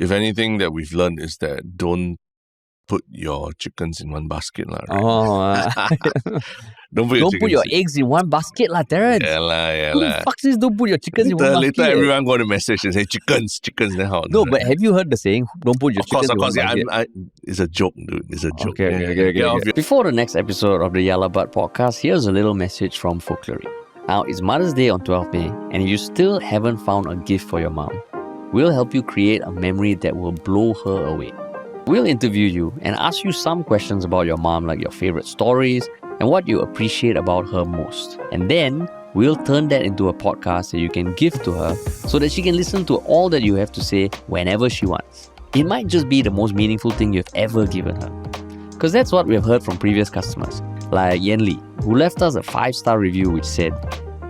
if anything that we've learned is that don't put your chickens in one basket, lah. Right? Oh, Don't put don't put your eggs in one basket, lah, Terrence. Yeah, Who the fuck says don't put your chickens in one basket? Later everyone going to message and say chickens. Then how? No, but have you heard the saying? Don't put your chickens in one basket. It's a joke, dude. It's a joke. Okay. Before the next episode of the Yalla Butt podcast, here's a little message from Folklory. Now, it's Mother's Day on 12th May, and you still haven't found a gift for your mom. We'll help you create a memory that will blow her away. We'll interview you and ask you some questions about your mom, like your favorite stories and what you appreciate about her most. And then we'll turn that into a podcast that you can give to her so that she can listen to all that you have to say whenever she wants. It might just be the most meaningful thing you've ever given her. Because that's what we've heard from previous customers, like Yen Li, who left us a 5-star review which said,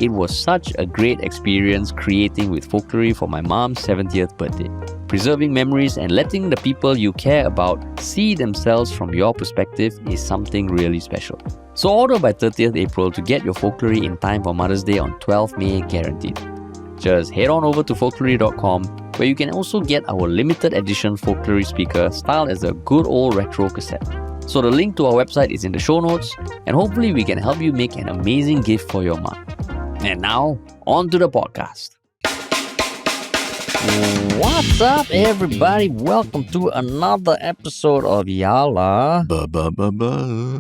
"It was such a great experience creating with Folklory for my mom's 70th birthday. Preserving memories and letting the people you care about see themselves from your perspective is something really special." So order by 30th April to get your Folklory in time for Mother's Day on 12th May guaranteed. Just head on over to folklory.com, where you can also get our limited edition Folklory speaker styled as a good old retro cassette. So the link to our website is in the show notes, and hopefully we can help you make an amazing gift for your mom. And now, on to the podcast. What's up, everybody? Welcome to another episode of Yalla,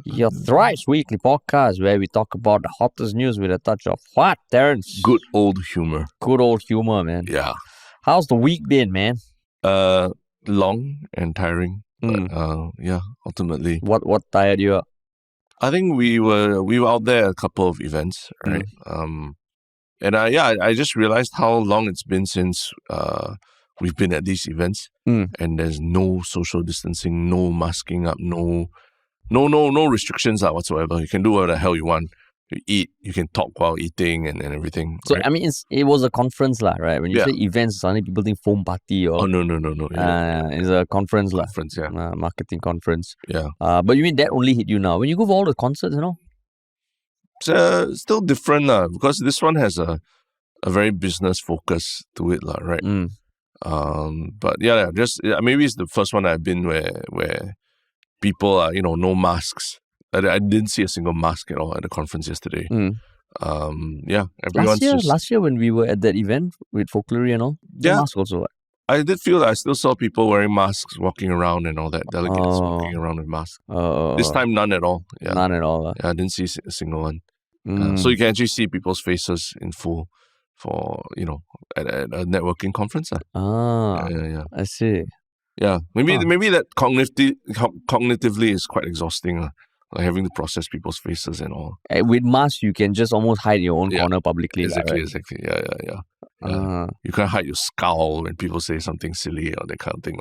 your thrice weekly podcast where we talk about the hottest news with a touch of what, Terrence? Good old humor. Good old humor, man. Yeah. How's the week been, man? Long and tiring. But, ultimately. What tired you up? I think we were out there at a couple of events, right? And I just realized how long it's been since we've been at these events, and there's no social distancing, no masking up, no restrictions whatsoever. You can do whatever the hell you want. You eat, you can talk while eating and everything. So right? I mean, it was a conference, lah, right? When you say events, suddenly people think foam party or. Oh no! It's a conference, lah. Conference, yeah. Marketing conference. Yeah. But you mean that only hit you now? When you go for all the concerts, It's still different, lah, because this one has a very business focus to it, lah, right? But just maybe it's the first one I've been where people are, no masks. I didn't see a single mask at all at the conference yesterday. Everyone's last year when we were at that event with Folklory and all, mask also. What? I did feel that I still saw people wearing masks, walking around and all that, delegates walking around with masks. This time, none at all. Yeah. None at all. Yeah, I didn't see a single one. So you can actually see people's faces in full for, at a networking conference. Yeah. I see. Yeah, maybe that cognitively is quite exhausting. Like having to process people's faces and all. With masks, you can just almost hide your own corner publicly. Exactly. Right? Yeah. You can't hide your scowl when people say something silly or that kind of thing.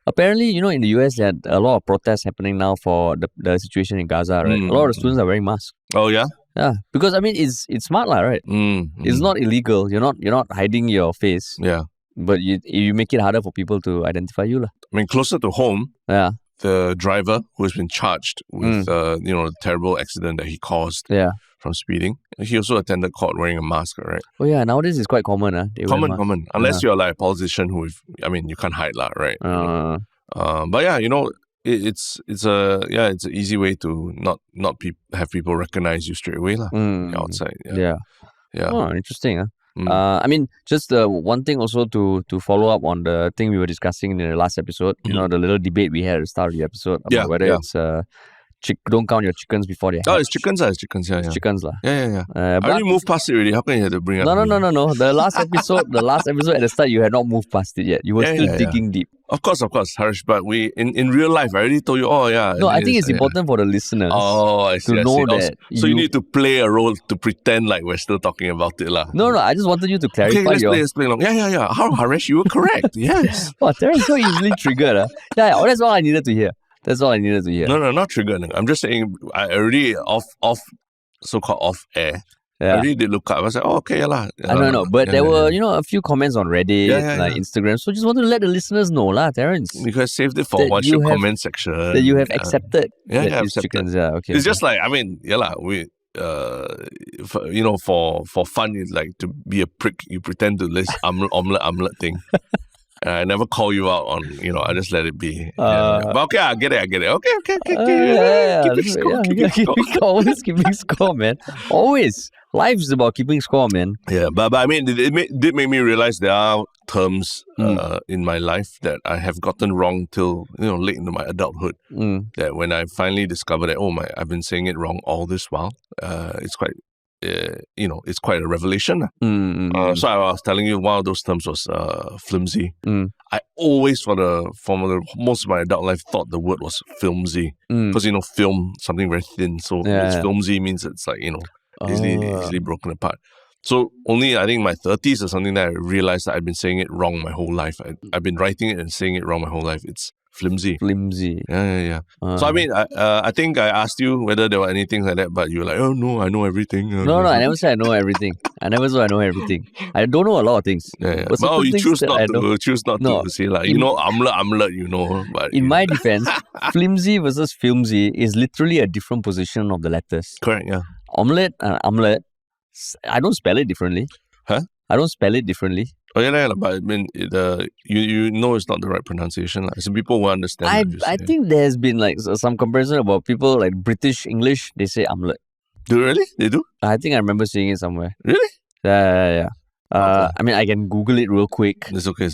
Apparently, in the US, there are a lot of protests happening now for the situation in Gaza, right? A lot of students are wearing masks. Oh, yeah? Yeah, because, I mean, it's smart, right? It's not illegal. You're not hiding your face. Yeah. But you make it harder for people to identify you. I mean, closer to home. Yeah. The driver who has been charged with the terrible accident that he caused from speeding, he also attended court wearing a mask, right? Oh yeah, nowadays it's quite common. Common. Unless you're like a politician you can't hide right? But it's an easy way to not have people recognize you straight away outside. Yeah. Oh, interesting. I mean, just one thing also to follow up on the thing we were discussing in the last episode, the little debate we had at the start of the episode about whether it's don't count your chickens before they hatch. Oh, it's chickens, yeah. It's chickens, Yeah. I already moved past it already. How can you have to bring up? No. The last episode at the start, you had not moved past it yet. You were still digging deep. Of course, Harish. But we in real life, I already told you. Oh, yeah. No, I think it's important for the listeners. I see. To know that. So you need to play a role to pretend like we're still talking about it, lah. No. I just wanted you to clarify. Okay, let's play along. Yeah. How, Harish? You were correct. Yes. Wow, Terrence so easily triggered. Yeah. That's all I needed to hear. No, not triggered. I'm just saying, I already off so-called off air. I already did look up. I was like, okay, lah. I don't know, but there were, a few comments on Reddit, Instagram. So just wanted to let the listeners know, Terrence. Because I saved it for one Shiok comment section. That you have accepted. Accepted. Chickens. Yeah, okay. It's just like, I mean, we, for fun, it's like to be a prick, you pretend to list omelette thing. And I never call you out on, I just let it be. But okay, I get it. Okay. Keeping score. Always keeping score, man. Always. Life is about keeping score, man. Yeah, but I mean, it did make me realize there are terms in my life that I have gotten wrong till, late into my adulthood. That when I finally discovered that, I've been saying it wrong all this while, it's quite... it's quite a revelation. So I was telling you, one of those terms was flimsy. I always, for most of my adult life, thought the word was filmsy. Because, film, something very thin. So it's filmsy means it's like, easily broken apart. So only, I think, in my 30s or something that I realized that I've been saying it wrong my whole life. I've been writing it and saying it wrong my whole life. It's flimsy. Yeah. So I mean, I think I asked you whether there were anything like that, but you were like, oh no, I know everything. No, I never said I know everything. I never said I know everything. I don't know a lot of things. Yeah. But you choose not to say like, omelette, But in my defense, flimsy versus filmsy is literally a different position of the letters. Correct, yeah. Omelette and omelette, I don't spell it differently. Huh? I don't spell it differently. Oh yeah, but I mean, you know it's not the right pronunciation. Some people will understand. I think there's been like some comparison about people like British English. They say omelette. Do really? They do? I think I remember seeing it somewhere. Really? Yeah. I mean, I can Google it real quick. It's okay.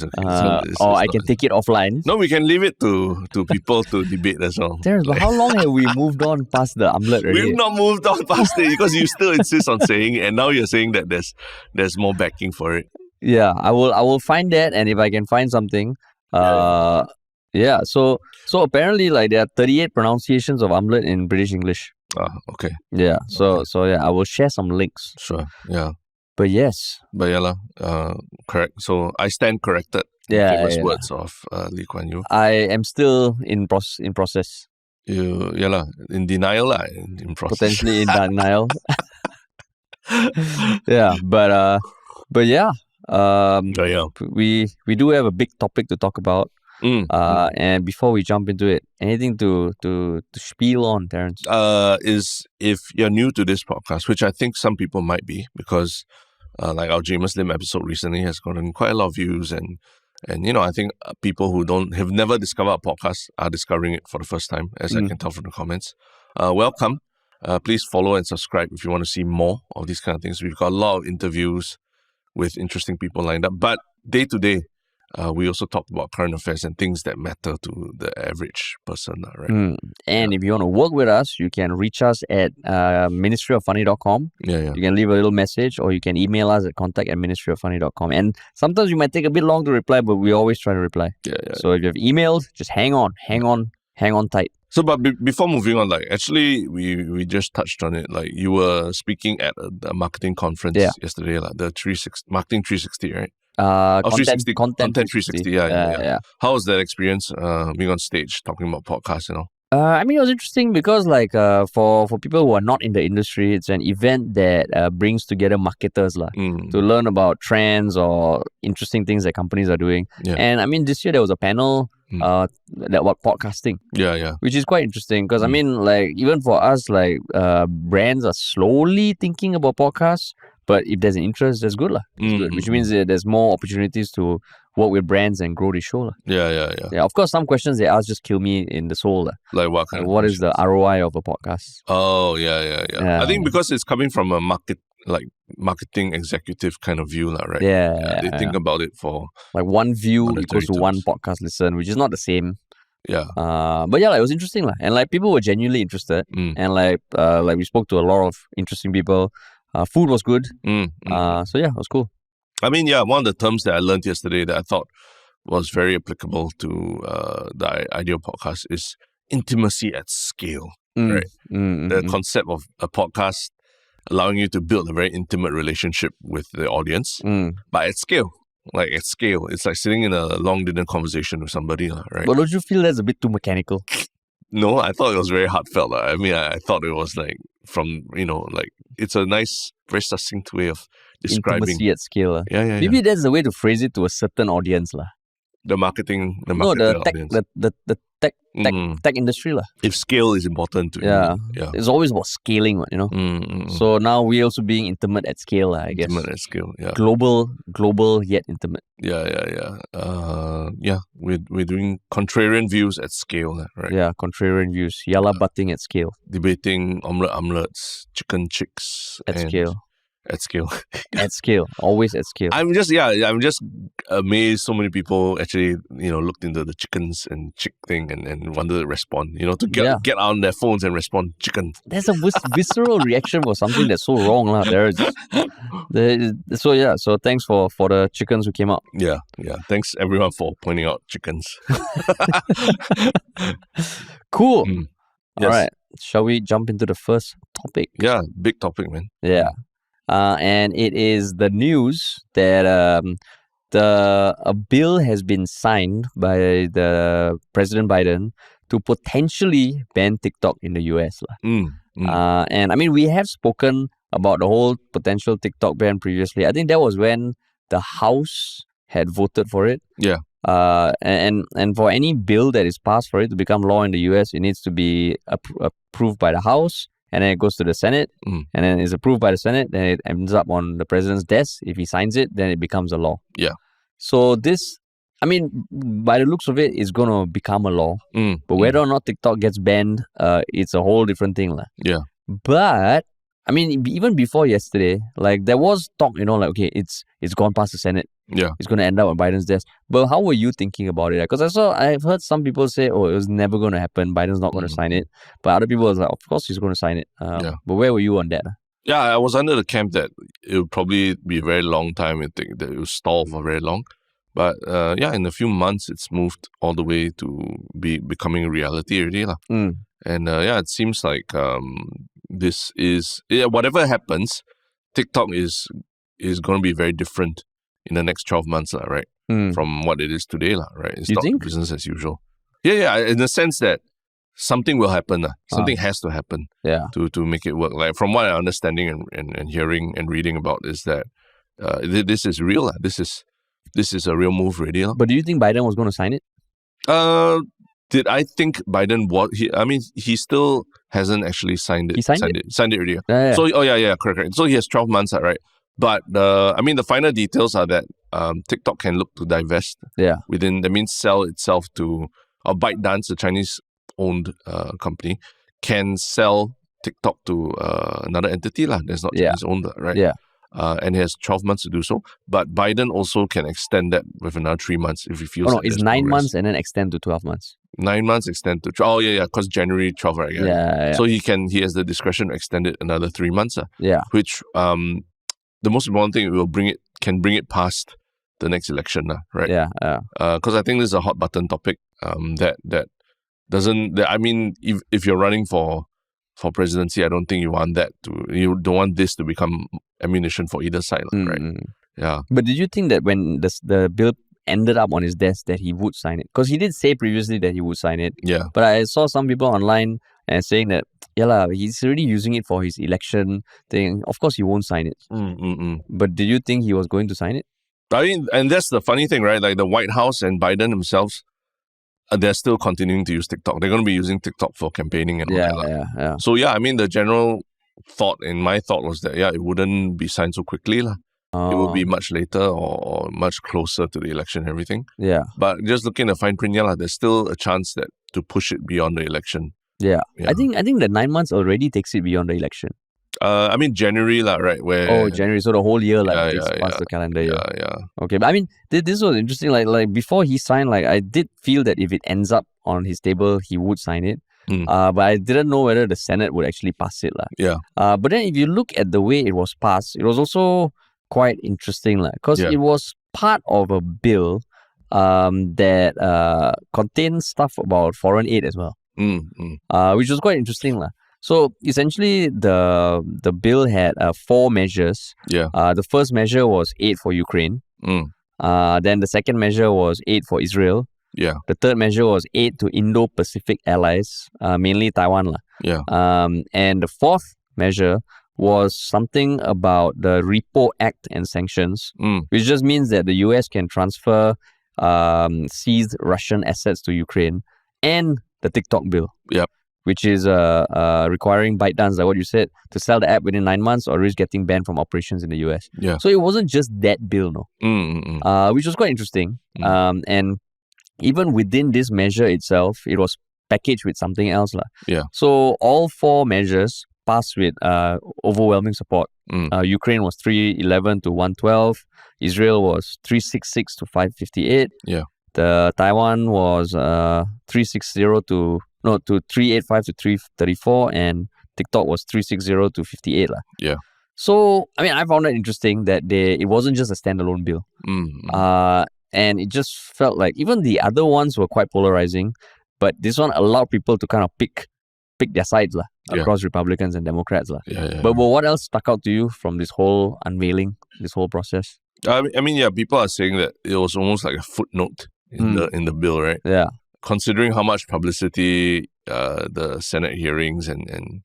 Or I can take it offline. No, we can leave it to people to debate as well. Terence, but how long have we moved on past the omelette already? We've not moved on past it because you still insist on saying it, and now you're saying that there's more backing for it. Yeah, I will find that, and if I can find something, yeah. So apparently, like there are 38 pronunciations of omelette in British English. Okay. Yeah. So yeah, I will share some links. Sure. Yeah. But yes. But yeah, correct. So I stand corrected. Famous words of Lee Kuan Yew. I am still in process. In denial, in process. Potentially in denial. Yeah, but yeah. We do have a big topic to talk about. And before we jump into it, anything to spiel on, Terence? Is if you're new to this podcast, which I think some people might be, because like our James Lim episode recently has gotten quite a lot of views, and I think people who have never discovered a podcast are discovering it for the first time, as I can tell from the comments. Welcome. Please follow and subscribe if you want to see more of these kind of things. We've got a lot of interviews with interesting people lined up, but day to day, we also talk about current affairs and things that matter to the average person, right? And if you want to work with us, you can reach us at ministryoffunny.com. Yeah. You can leave a little message, or you can email us at contact@ministryoffunny.com. And sometimes you might take a bit long to reply, but we always try to reply. Yeah. So if you have emailed, just hang on tight. So, but before moving on, like actually, we just touched on it. Like you were speaking at a marketing conference yesterday, like the Marketing 360, right? Content 360. Yeah. How was that experience? Being on stage talking about podcasts, I mean, it was interesting because, like, for people who are not in the industry, it's an event that brings together marketers to learn about trends or interesting things that companies are doing. Yeah. And I mean, this year there was a panel about podcasting. Yeah. Which is quite interesting because I mean, like, even for us, like, brands are slowly thinking about podcasts. But if there's an interest, that's good. Good, which means that there's more opportunities to work with brands and grow the show. Yeah. Of course, some questions they ask just kill me in the soul. Like what kind of what is the ROI of a podcast? Oh, yeah. I think because it's coming from a marketing executive kind of view, right? Yeah. They think about it for... Like one view equals to one podcast listen, which is not the same. Yeah. But yeah, like, it was interesting. And like people were genuinely interested. And like we spoke to a lot of interesting people. Food was good. So yeah, it was cool. I mean, yeah, one of the terms that I learned yesterday that I thought was very applicable to the ideal podcast is intimacy at scale, right? The concept of a podcast allowing you to build a very intimate relationship with the audience, but at scale. Like at scale, it's like sitting in a long dinner conversation with somebody, right? But don't you feel that's a bit too mechanical? No, I thought it was very heartfelt. I mean, I thought it was like from, like it's a nice, very succinct way of describing. Intimacy at scale. Yeah. Maybe that's the way to phrase it to a certain audience. The marketing audience. The tech industry lah. If scale is important to you. It's always about scaling, you know. So now we're also being intimate at scale, I guess. Intimate at scale, yeah. Global yet intimate. We're doing contrarian views at scale, right? Yeah, contrarian views. Yalla butting at scale. Debating omelets, chicken chicks at scale. At scale. At scale. Always at scale. I'm just amazed so many people actually, looked into the chickens and chick thing and wanted to respond, to get on their phones and respond chicken. There's a visceral reaction for something that's so wrong. So thanks for the chickens who came out. Yeah. Thanks everyone for pointing out chickens. Cool. Yes. All right. Shall we jump into the first topic? Yeah, big topic, man. Yeah. And it is the news that a bill has been signed by the President Biden to potentially ban TikTok in the US. And I mean, we have spoken about the whole potential TikTok ban previously. I think that was when the House had voted for it. Yeah. And for any bill that is passed for it to become law in the US, it needs to be approved by the House. And then it goes to the Senate, and then it's approved by the Senate, then it ends up on the president's desk. If he signs it, then it becomes a law. Yeah. So this, I mean, by the looks of it, it's going to become a law. But whether or not TikTok gets banned, it's a whole different thing. Yeah. But, I mean, even before yesterday, there was talk, okay, it's gone past the Senate. Yeah. It's going to end up on Biden's desk. But how were you thinking about it? Because I've heard some people say, it was never going to happen. Biden's not going to sign it. But other people were like, of course he's going to sign it. But where were you on that? Yeah, I was under the camp that it would probably be a very long time. I think that it will stall for very long. But in a few months, it's moved all the way to becoming a reality already. And it seems like this is, whatever happens, TikTok is going to be very different in the next 12 months, right? From what it is today, right? It's not business as usual. Yeah, in the sense that something will happen. Something has to happen to make it work. Like from what I'm understanding and hearing and reading about is that this is real. This is a real move already. But do you think Biden was going to sign it? Did I think Biden was? He still hasn't actually signed it. He signed it? Signed it already. Yeah. So, correct. So he has 12 months, right? But the final details are that TikTok can look to divest. Yeah. That means sell itself to ByteDance, a Chinese-owned company, can sell TikTok to another entity that's not Chinese-owned, right? Yeah. And he has 12 months to do so. But Biden also can extend that with another 3 months if he feels. It's 9 months and then extend to 12 months. 9 months extend to 12. Because January 12, right? Yeah. So he has the discretion to extend it another 3 months. Which the most important thing, can bring it past the next election, right? Yeah. Because I think this is a hot button topic. That doesn't. If you're running for presidency, I don't think you want you don't want this to become ammunition for either side, right? Yeah. But did you think that when the bill ended up on his desk that he would sign it? Because he did say previously that he would sign it. Yeah. But I saw some people online and saying that, he's already using it for his election thing. Of course, he won't sign it. But did you think he was going to sign it? And that's the funny thing, right? Like the White House and Biden themselves, they're still continuing to use TikTok. They're going to be using TikTok for campaigning and all that. Yeah. So, the general my thought was that, it wouldn't be signed so quickly. It would be much later or much closer to the election and everything. Yeah. But just looking at the fine print, there's still a chance that to push it beyond the election. Yeah. I think the 9 months already takes it beyond the election. January, right? Where January. So the whole year, takes past the calendar year. Yeah. Okay, but this was interesting. Like before he signed, I did feel that if it ends up on his table, he would sign it. But I didn't know whether the Senate would actually pass it. Yeah. But then if you look at the way it was passed, it was also quite interesting. Because it was part of a bill that contains stuff about foreign aid as well. Which was quite interesting. So essentially the bill had 4 measures. Yeah. The first measure was aid for Ukraine. Then the second measure was aid for Israel. Yeah. The third measure was aid to Indo-Pacific allies, mainly Taiwan. Yeah. And the fourth measure was something about the Repo Act and sanctions, which just means that the US can transfer seized Russian assets to Ukraine and the TikTok bill. Yep. Which is requiring ByteDance, like what you said, to sell the app within 9 months or risk getting banned from operations in the US. Yeah. So it wasn't just that bill, which was quite interesting. And even within this measure itself, it was packaged with something else. Yeah. So all 4 measures passed with overwhelming support. Ukraine was 311 to 112. Israel was 366 to 558. Yeah. The Taiwan was 360 to 385 to 334, and TikTok was 360 to 58. Yeah. So, I mean, I found it interesting that it wasn't just a standalone bill. And it just felt like even the other ones were quite polarizing, but this one allowed people to kind of pick their sides across Republicans and Democrats. But what else stuck out to you from this whole unveiling, this whole process? I mean, people are saying that it was almost like a footnote in the bill, right? Yeah. Considering how much publicity the Senate hearings and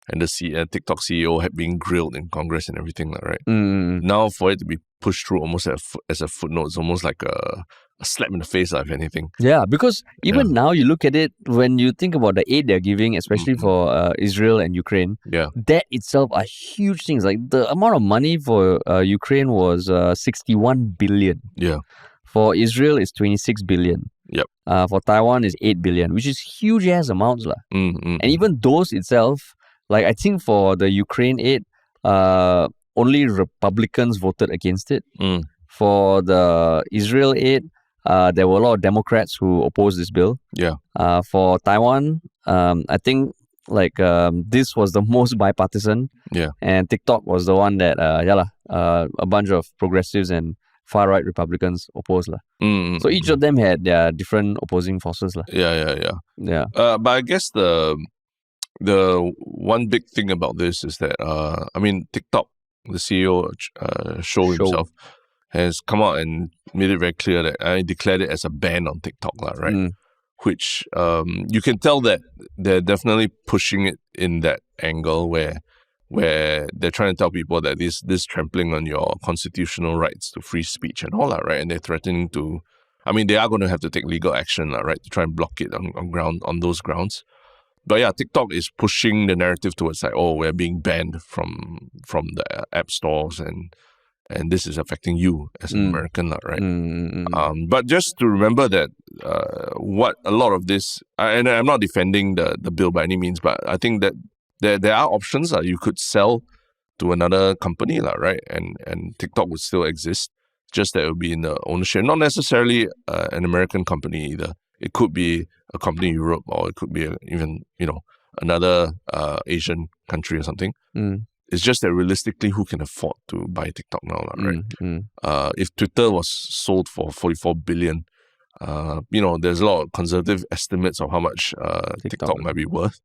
the TikTok CEO had been grilled in Congress and everything, right? Now for it to be pushed through almost as a footnote, it's almost like a slap in the face, if anything. Yeah, because even now you look at it, when you think about the aid they're giving, especially for Israel and Ukraine, that itself are huge things. Like the amount of money for Ukraine was 61 billion. Yeah. For Israel, it's 26 billion. Yep. For Taiwan, is 8 billion, which is huge ass amounts. And even those itself, like I think for the Ukraine aid, only Republicans voted against it. For the Israel aid, there were a lot of Democrats who opposed this bill. Yeah. For Taiwan, I think this was the most bipartisan. Yeah. And TikTok was the one that a bunch of progressives and far-right Republicans opposed. So each of them had their different opposing forces. Yeah. But I guess the one big thing about this is that, TikTok, the CEO, Shou himself, has come out and made it very clear that I declared it as a ban on TikTok, right? Which you can tell that they're definitely pushing it in that angle where they're trying to tell people that this trampling on your constitutional rights to free speech and all that, right? And they're threatening to, they are going to have to take legal action, right, to try and block it on those grounds. But yeah, TikTok is pushing the narrative towards like, oh, we're being banned from the app stores and this is affecting you as an American, right? But just to remember that what a lot of this, and I'm not defending the bill by any means, but I think that there are options. You could sell to another company, right? And TikTok would still exist, just that it would be in the ownership. Not necessarily an American company either. It could be a company in Europe, or it could be even another Asian country or something. It's just that realistically, who can afford to buy TikTok now, right? If Twitter was sold for 44 billion, there's a lot of conservative estimates of how much TikTok might be worth.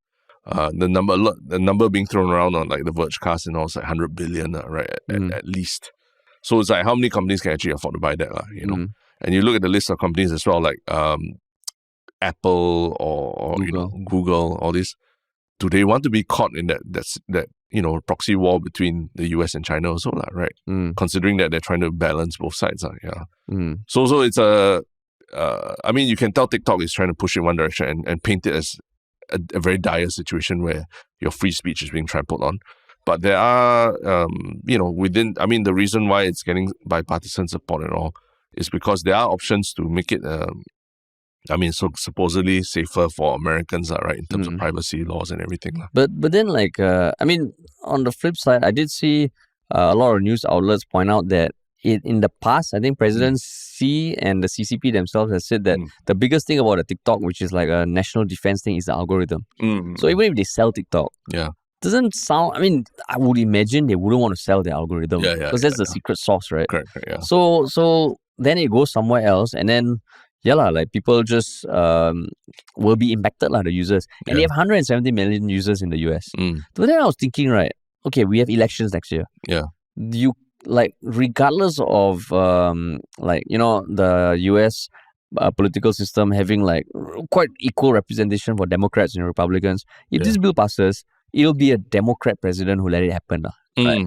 The number being thrown around on like the Vergecast and all is like 100 billion, right? At least. So it's like how many companies can actually afford to buy that, And you look at the list of companies as well, like Apple or Google, all this. Do they want to be caught in that proxy war between the US and China also, right? Considering that they're trying to balance both sides, So it's you can tell TikTok is trying to push in one direction and paint it as a very dire situation where your free speech is being trampled on. But there are, the reason why it's getting bipartisan support and all is because there are options to make it, supposedly safer for Americans, right, in terms of privacy laws and everything. But then, on the flip side, I did see a lot of news outlets point out that in the past, I think President Xi and the CCP themselves have said that the biggest thing about a TikTok, which is like a national defense thing, is the algorithm. So even if they sell TikTok, doesn't sound, I would imagine they wouldn't want to sell their algorithm because that's the secret sauce, right? Correct, yeah. So then it goes somewhere else, and then people just will be impacted, the users. And they have 170 million users in the US. But then I was thinking, right, okay, we have elections next year. Yeah. You, regardless of, the US political system having, quite equal representation for Democrats and Republicans, if this bill passes, it'll be a Democrat president who let it happen. Right?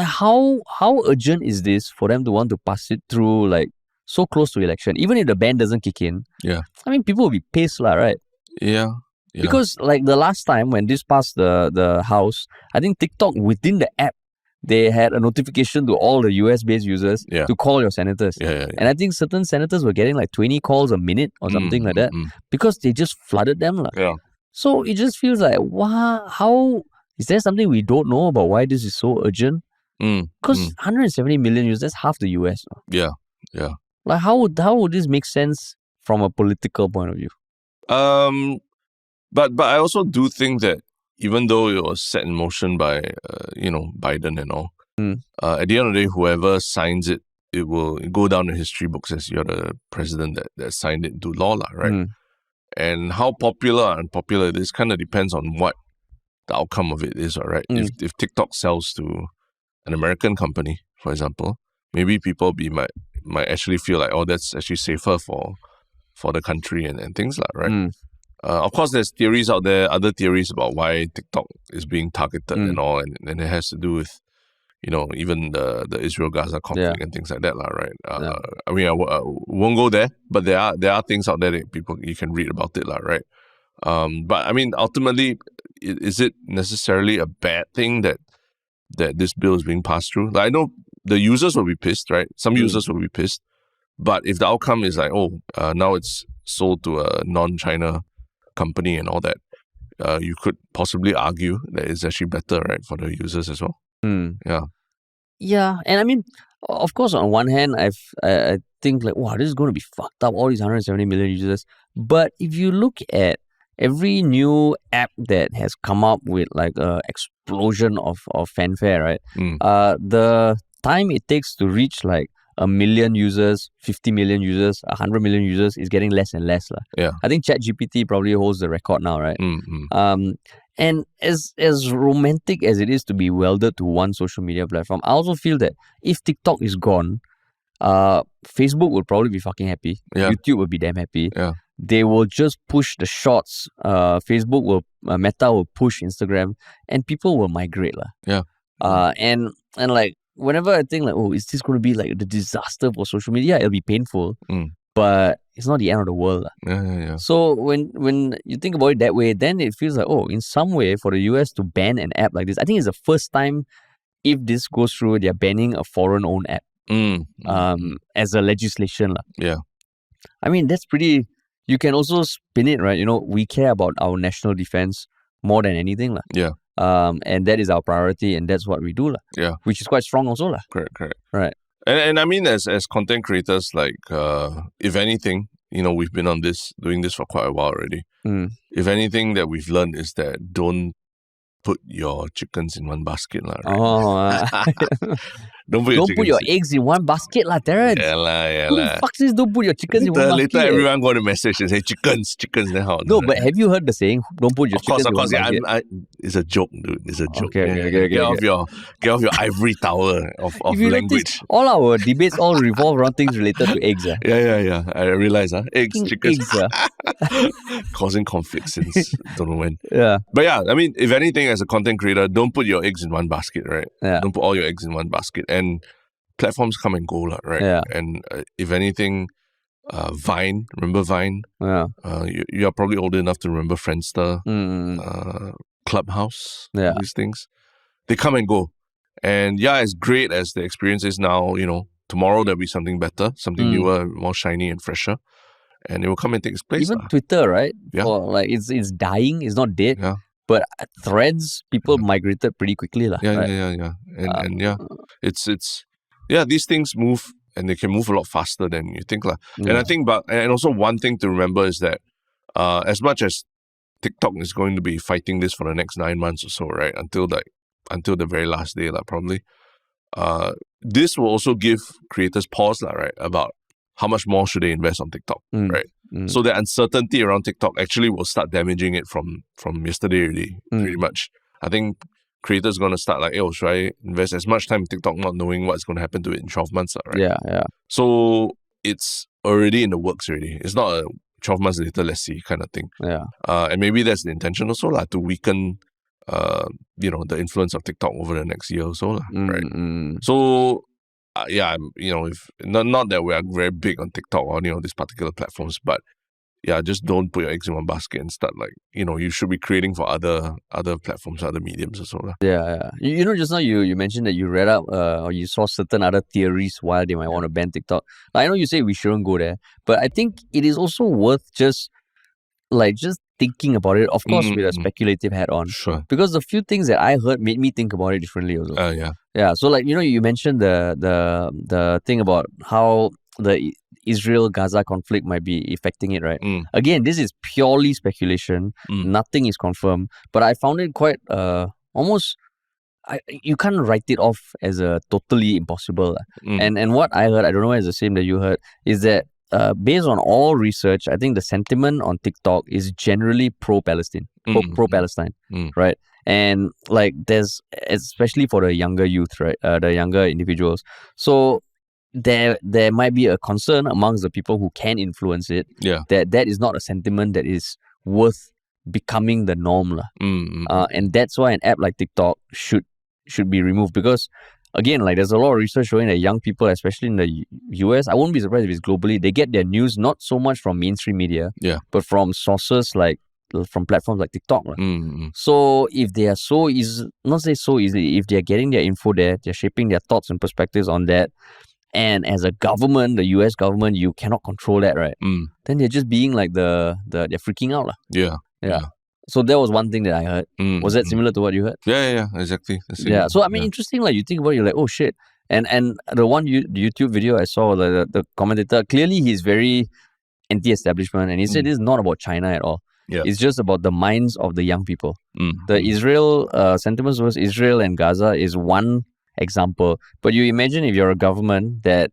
How urgent is this for them to want to pass it through, so close to election? Even if the ban doesn't kick in, people will be pissed, right? Yeah. Because like the last time when this passed the house, I think TikTok within the app, they had a notification to all the US based users to call your senators. And I think certain senators were getting like 20 calls a minute or something like that because they just flooded them. Yeah. So it just feels like, wow, how is there something we don't know about why this is so urgent? Because 170 million users, that's half the US. Yeah. Like how would this make sense from a political point of view? But I also do think that even though it was set in motion by Biden and all, at the end of the day, whoever signs it, it will go down in history books as you're the president that signed it into law, right? And how popular or unpopular it is kind of depends on what the outcome of it is, all right? If TikTok sells to an American company, for example, maybe people might actually feel like, oh, that's actually safer for the country and things like that, right? Of course, there's theories out there, other theories about why TikTok is being targeted and all, and it has to do with, even the Israel-Gaza conflict and things like that, right? I mean, I won't go there, but there are things out there that you can read about it, right? But I mean, ultimately, is it necessarily a bad thing that this bill is being passed through? Like, I know the users will be pissed, right? Some users will be pissed, but if the outcome is like, now it's sold to a non-China company and all that, you could possibly argue that it's actually better, right, for the users as well. Yeah, and I mean, of course, on one hand, I think like, wow, this is going to be fucked up, all these 170 million users. But if you look at every new app that has come up with like a explosion of fanfare, right? The time it takes to reach like 1 million users, 50 million users, 100 million users is getting less and less. Yeah. I think ChatGPT probably holds the record now, right? And as romantic as it is to be welded to one social media platform, I also feel that if TikTok is gone, Facebook will probably be fucking happy. YouTube will be damn happy. They will just push the shorts. Meta will push Instagram, and people will migrate. And like, whenever I think like, oh, is this going to be like the disaster for social media? It'll be painful, but it's not the end of the world. So when you think about it that way, then it feels like, oh, in some way for the US to ban an app like this, I think it's the first time, if this goes through, they're banning a foreign-owned app as a legislation. I mean, that's pretty. You can also spin it, right? We care about our national defense more than anything. And that is our priority, and that's what we do. Which is quite strong also. Correct. Right. And I mean, as content creators, like, if anything, we've been doing this for quite a while already. If anything that we've learned is that don't put your chickens in one basket, right? Don't put your eggs in one basket, Terrence. Yeah. Who the fuck says don't put your chickens in one basket? Later, everyone got a message and say chickens. Then how? No, but have you heard the saying? Don't put your chickens in one basket. It's a joke, dude. It's a joke. Okay. Get off your ivory tower of language. Notice, all our debates all revolve around things related to eggs. Yeah. I realize, eggs, chickens. Eggs, causing conflict since don't know when. Yeah. But yeah, I mean, if anything, as a content creator, don't put your eggs in one basket, right? Yeah. Don't put all your eggs in one basket. And platforms come and go, right? Yeah. And if anything, Vine, remember Vine? Yeah. You are probably old enough to remember Friendster, Clubhouse, these things. They come and go. And yeah, as great as the experience is now, tomorrow there'll be something better, something newer, more shiny and fresher. And it will come and take its place. Even Twitter, right? Yeah. Like it's dying, it's not dead. Yeah. But Threads, people migrated pretty quickly. Yeah. Right? And yeah, it's these things move, and they can move a lot faster than you think. And I think, and also one thing to remember is that as much as TikTok is going to be fighting this for the next 9 months or so, right? Until the very last day, probably. This will also give creators pause, right? About how much more should they invest on TikTok, right? So the uncertainty around TikTok actually will start damaging it from yesterday already, pretty much. I think creators going to start like, oh, should I invest as much time in TikTok not knowing what's going to happen to it in 12 months, right? Yeah. So it's already in the works already. It's not a 12 months later, let's see kind of thing. Yeah. And maybe that's the intention also, to weaken the influence of TikTok over the next year or so, right? So if not that we are very big on TikTok or these particular platforms, but just don't put your eggs in one basket and start you should be creating for other platforms, other mediums as well. Yeah. Just now you mentioned that you read up or you saw certain other theories why they might want to ban TikTok. I know you say we shouldn't go there, but I think it is also worth just thinking about it, of course, with a speculative hat on. Sure. Because the few things that I heard made me think about it differently also. Yeah. So you mentioned the thing about how the Israel-Gaza conflict might be affecting it, right? Again, this is purely speculation. Nothing is confirmed. But I found it quite almost... you can't write it off as a totally impossible. And what I heard, I don't know whether it's the same that you heard, is that based on all research, I think the sentiment on TikTok is generally pro-Palestine, pro-Palestine, right? And there's, especially for the younger youth, right, the younger individuals. So there might be a concern amongst the people who can influence it. That is not a sentiment that is worth becoming the norm, and that's why an app like TikTok should be removed, because again, there's a lot of research showing that young people, especially in the US, I won't be surprised if it's globally, they get their news not so much from mainstream media, but from sources from platforms like TikTok. So if they are not say so easy, if they're getting their info there, they're shaping their thoughts and perspectives on that, and as a government, the US government, you cannot control that, right? Then they're just being they're freaking out. Yeah. So that was one thing that I heard. Was that similar to what you heard? Yeah, exactly. Yeah. So I mean, interesting. You think about it, you're like, oh shit. And the one YouTube video I saw, the commentator, clearly he's very anti-establishment, and he said this is not about China at all. It's just about the minds of the young people. The Israel sentiments towards Israel and Gaza is one example. But you imagine if you're a government that,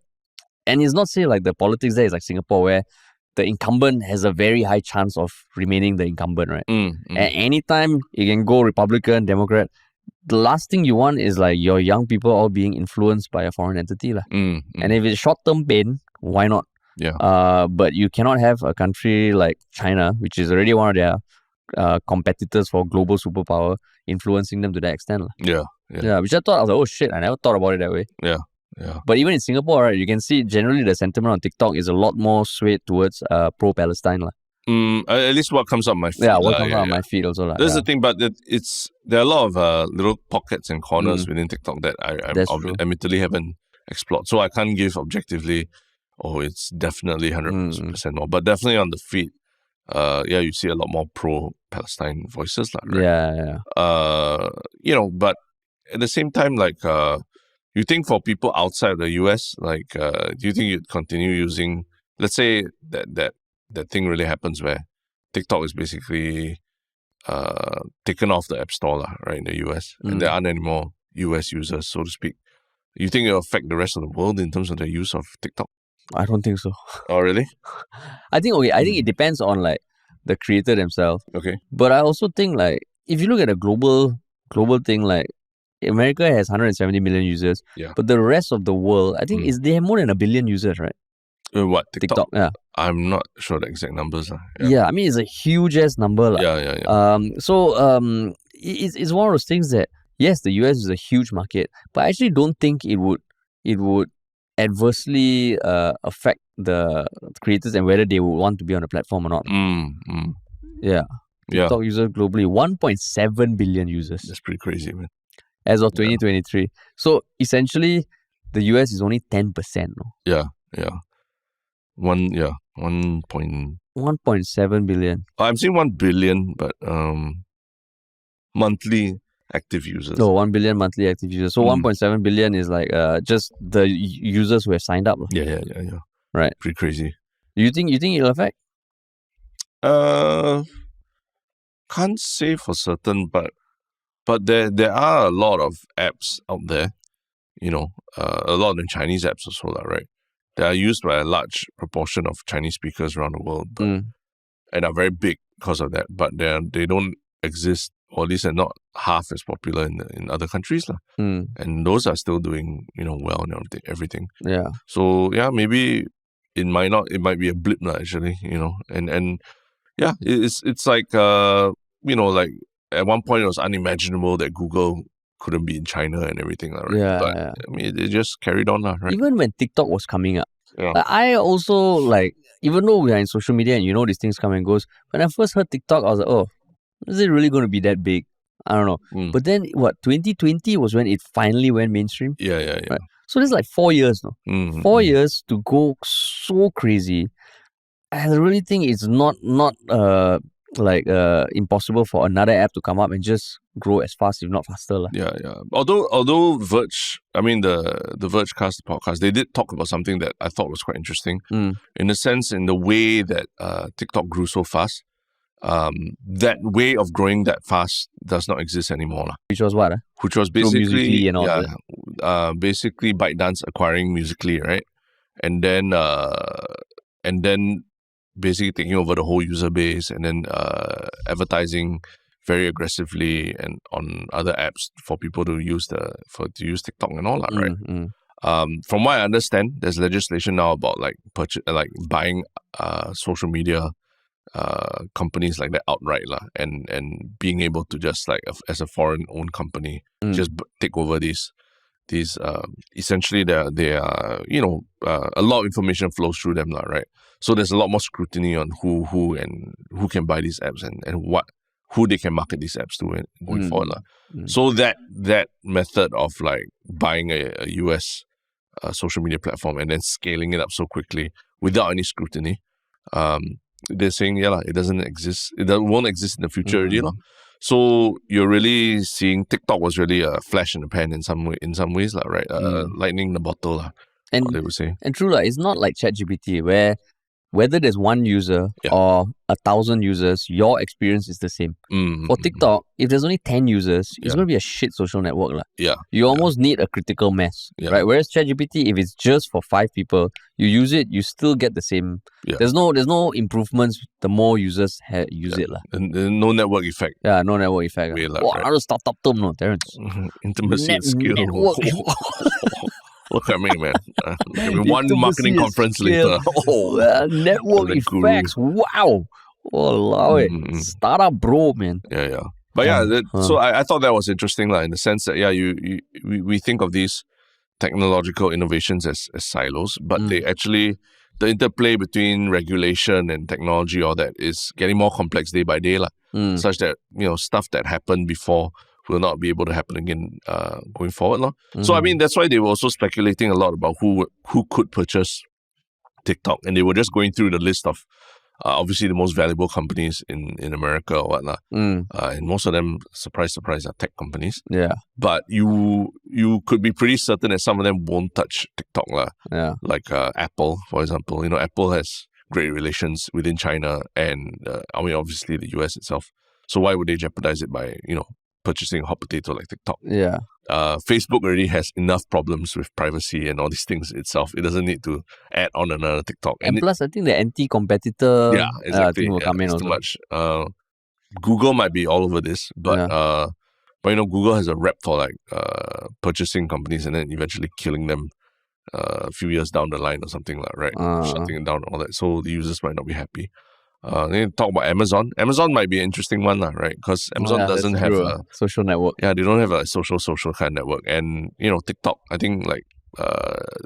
and it's not say the politics there is like Singapore, where the incumbent has a very high chance of remaining the incumbent, right? At any time, you can go Republican, Democrat. The last thing you want is your young people all being influenced by a foreign entity. And if it's short-term pain, why not? But you cannot have a country like China, which is already one of their competitors for global superpower, influencing them to that extent. Which I thought, I was like, oh shit, I never thought about it that way. Yeah. But even in Singapore, right, you can see generally the sentiment on TikTok is a lot more swayed towards pro-Palestine. At least what comes up my feed. What comes out of my feed also. That's the thing, but there are a lot of little pockets and corners within TikTok that I admittedly haven't explored. So I can't give objectively, it's definitely 100% more. But definitely on the feed, you see a lot more pro-Palestine voices. Right? But at the same time, you think for people outside the US, do you think you'd continue using, let's say that thing really happens where TikTok is basically taken off the App Store, right, in the US, and there aren't any more US users, so to speak. You think it'll affect the rest of the world in terms of the use of TikTok? I don't think so. Oh, really? I think it depends on the creator themselves. Okay. But I also think if you look at a global thing, America has 170 million users, but the rest of the world, I think they have more than 1 billion users, right? What, TikTok? Yeah. I'm not sure the exact numbers. I mean, it's a huge ass number. So it's one of those things that, yes, the US is a huge market, but I actually don't think it would adversely affect the creators and whether they would want to be on the platform or not. TikTok users globally, 1.7 billion users. That's pretty crazy, man. As of 2023. So essentially, the US is only 10%. No? 1.7 billion. I'm saying 1 billion, but monthly active users. 1 billion monthly active users. So 1.7 billion is just the users who have signed up. Yeah. Right. Pretty crazy. You think it'll affect? Can't say for certain, but there are a lot of apps out there, a lot of the Chinese apps also, right? They are used by a large proportion of Chinese speakers around the world, and are very big because of that. But they don't exist, or at least they're not half as popular in other countries, and those are still doing well and everything. Yeah. So maybe it might be a blip, actually, and it's like at one point it was unimaginable that Google couldn't be in China and everything, right? But I mean, it just carried on, right? Even when TikTok was coming up, I also even though we are in social media and these things come and goes, when I first heard TikTok, I was like, oh, is it really going to be that big? I don't know. But then 2020 was when it finally went mainstream. Yeah. Right? So there's like 4 years now. 4 years to go so crazy. I really think it's not impossible for another app to come up and just grow as fast, if not faster. Yeah. Although Verge, I mean the Vergecast podcast, they did talk about something that I thought was quite interesting. In a sense, in the way that TikTok grew so fast, that way of growing that fast does not exist anymore. Which was what? Which was basically Musical.ly and all that. Basically ByteDance acquiring Musical.ly, right? And then basically taking over the whole user base, and then advertising very aggressively and on other apps for people to use TikTok and all that, right? From what I understand, there's legislation now about buying social media companies like that outright, and being able to just as a foreign owned company just take over these essentially they are a lot of information flows through them, right? So there's a lot more scrutiny on who can buy these apps and who they can market these apps to going forward. So that method of buying a US social media platform and then scaling it up so quickly without any scrutiny, they're saying it doesn't exist. It won't exist in the future already, So you're really seeing TikTok was really a flash in the pan in some ways, right? Lightning in the bottle, and they would say. And true, it's not like ChatGPT where whether there's one user or 1,000 users, your experience is the same. For TikTok, if there's only 10 users, it's going to be a shit social network. You almost need a critical mass, right? Whereas ChatGPT, if it's just for 5 people, you use it, you still get the same. There's no improvements the more users use it. And no network effect. Yeah, no network effect. Another startup term, no, Terrence. Intimacy and skill. Network. Look at me, man. One marketing conference later. Network effects. Wow. Allow it. Startup bro, man. Yeah. But so I thought that was interesting, in the sense that, we think of these technological innovations as silos, but they actually, the interplay between regulation and technology, all that is getting more complex day by day, such that, stuff that happened before will not be able to happen again going forward. So, I mean, that's why they were also speculating a lot about who could purchase TikTok. And they were just going through the list of, obviously, the most valuable companies in America or whatnot. And most of them, surprise, surprise, are tech companies. Yeah. But you could be pretty certain that some of them won't touch TikTok. Like Apple, for example. Apple has great relations within China and, obviously, the US itself. So why would they jeopardize it by, purchasing a hot potato like TikTok? Yeah. Facebook already has enough problems with privacy and all these things itself. It doesn't need to add on another TikTok. And plus, I think the anti-competitor thing will come in also. Too much. Google might be all over this, but Google has a rep for purchasing companies and then eventually killing them a few years down the line or something, right? Shutting it down and all that. So the users might not be happy. Then talk about Amazon. Amazon might be an interesting one, right? Because Amazon doesn't have a social network. Yeah, they don't have a social kind of network. And TikTok, I think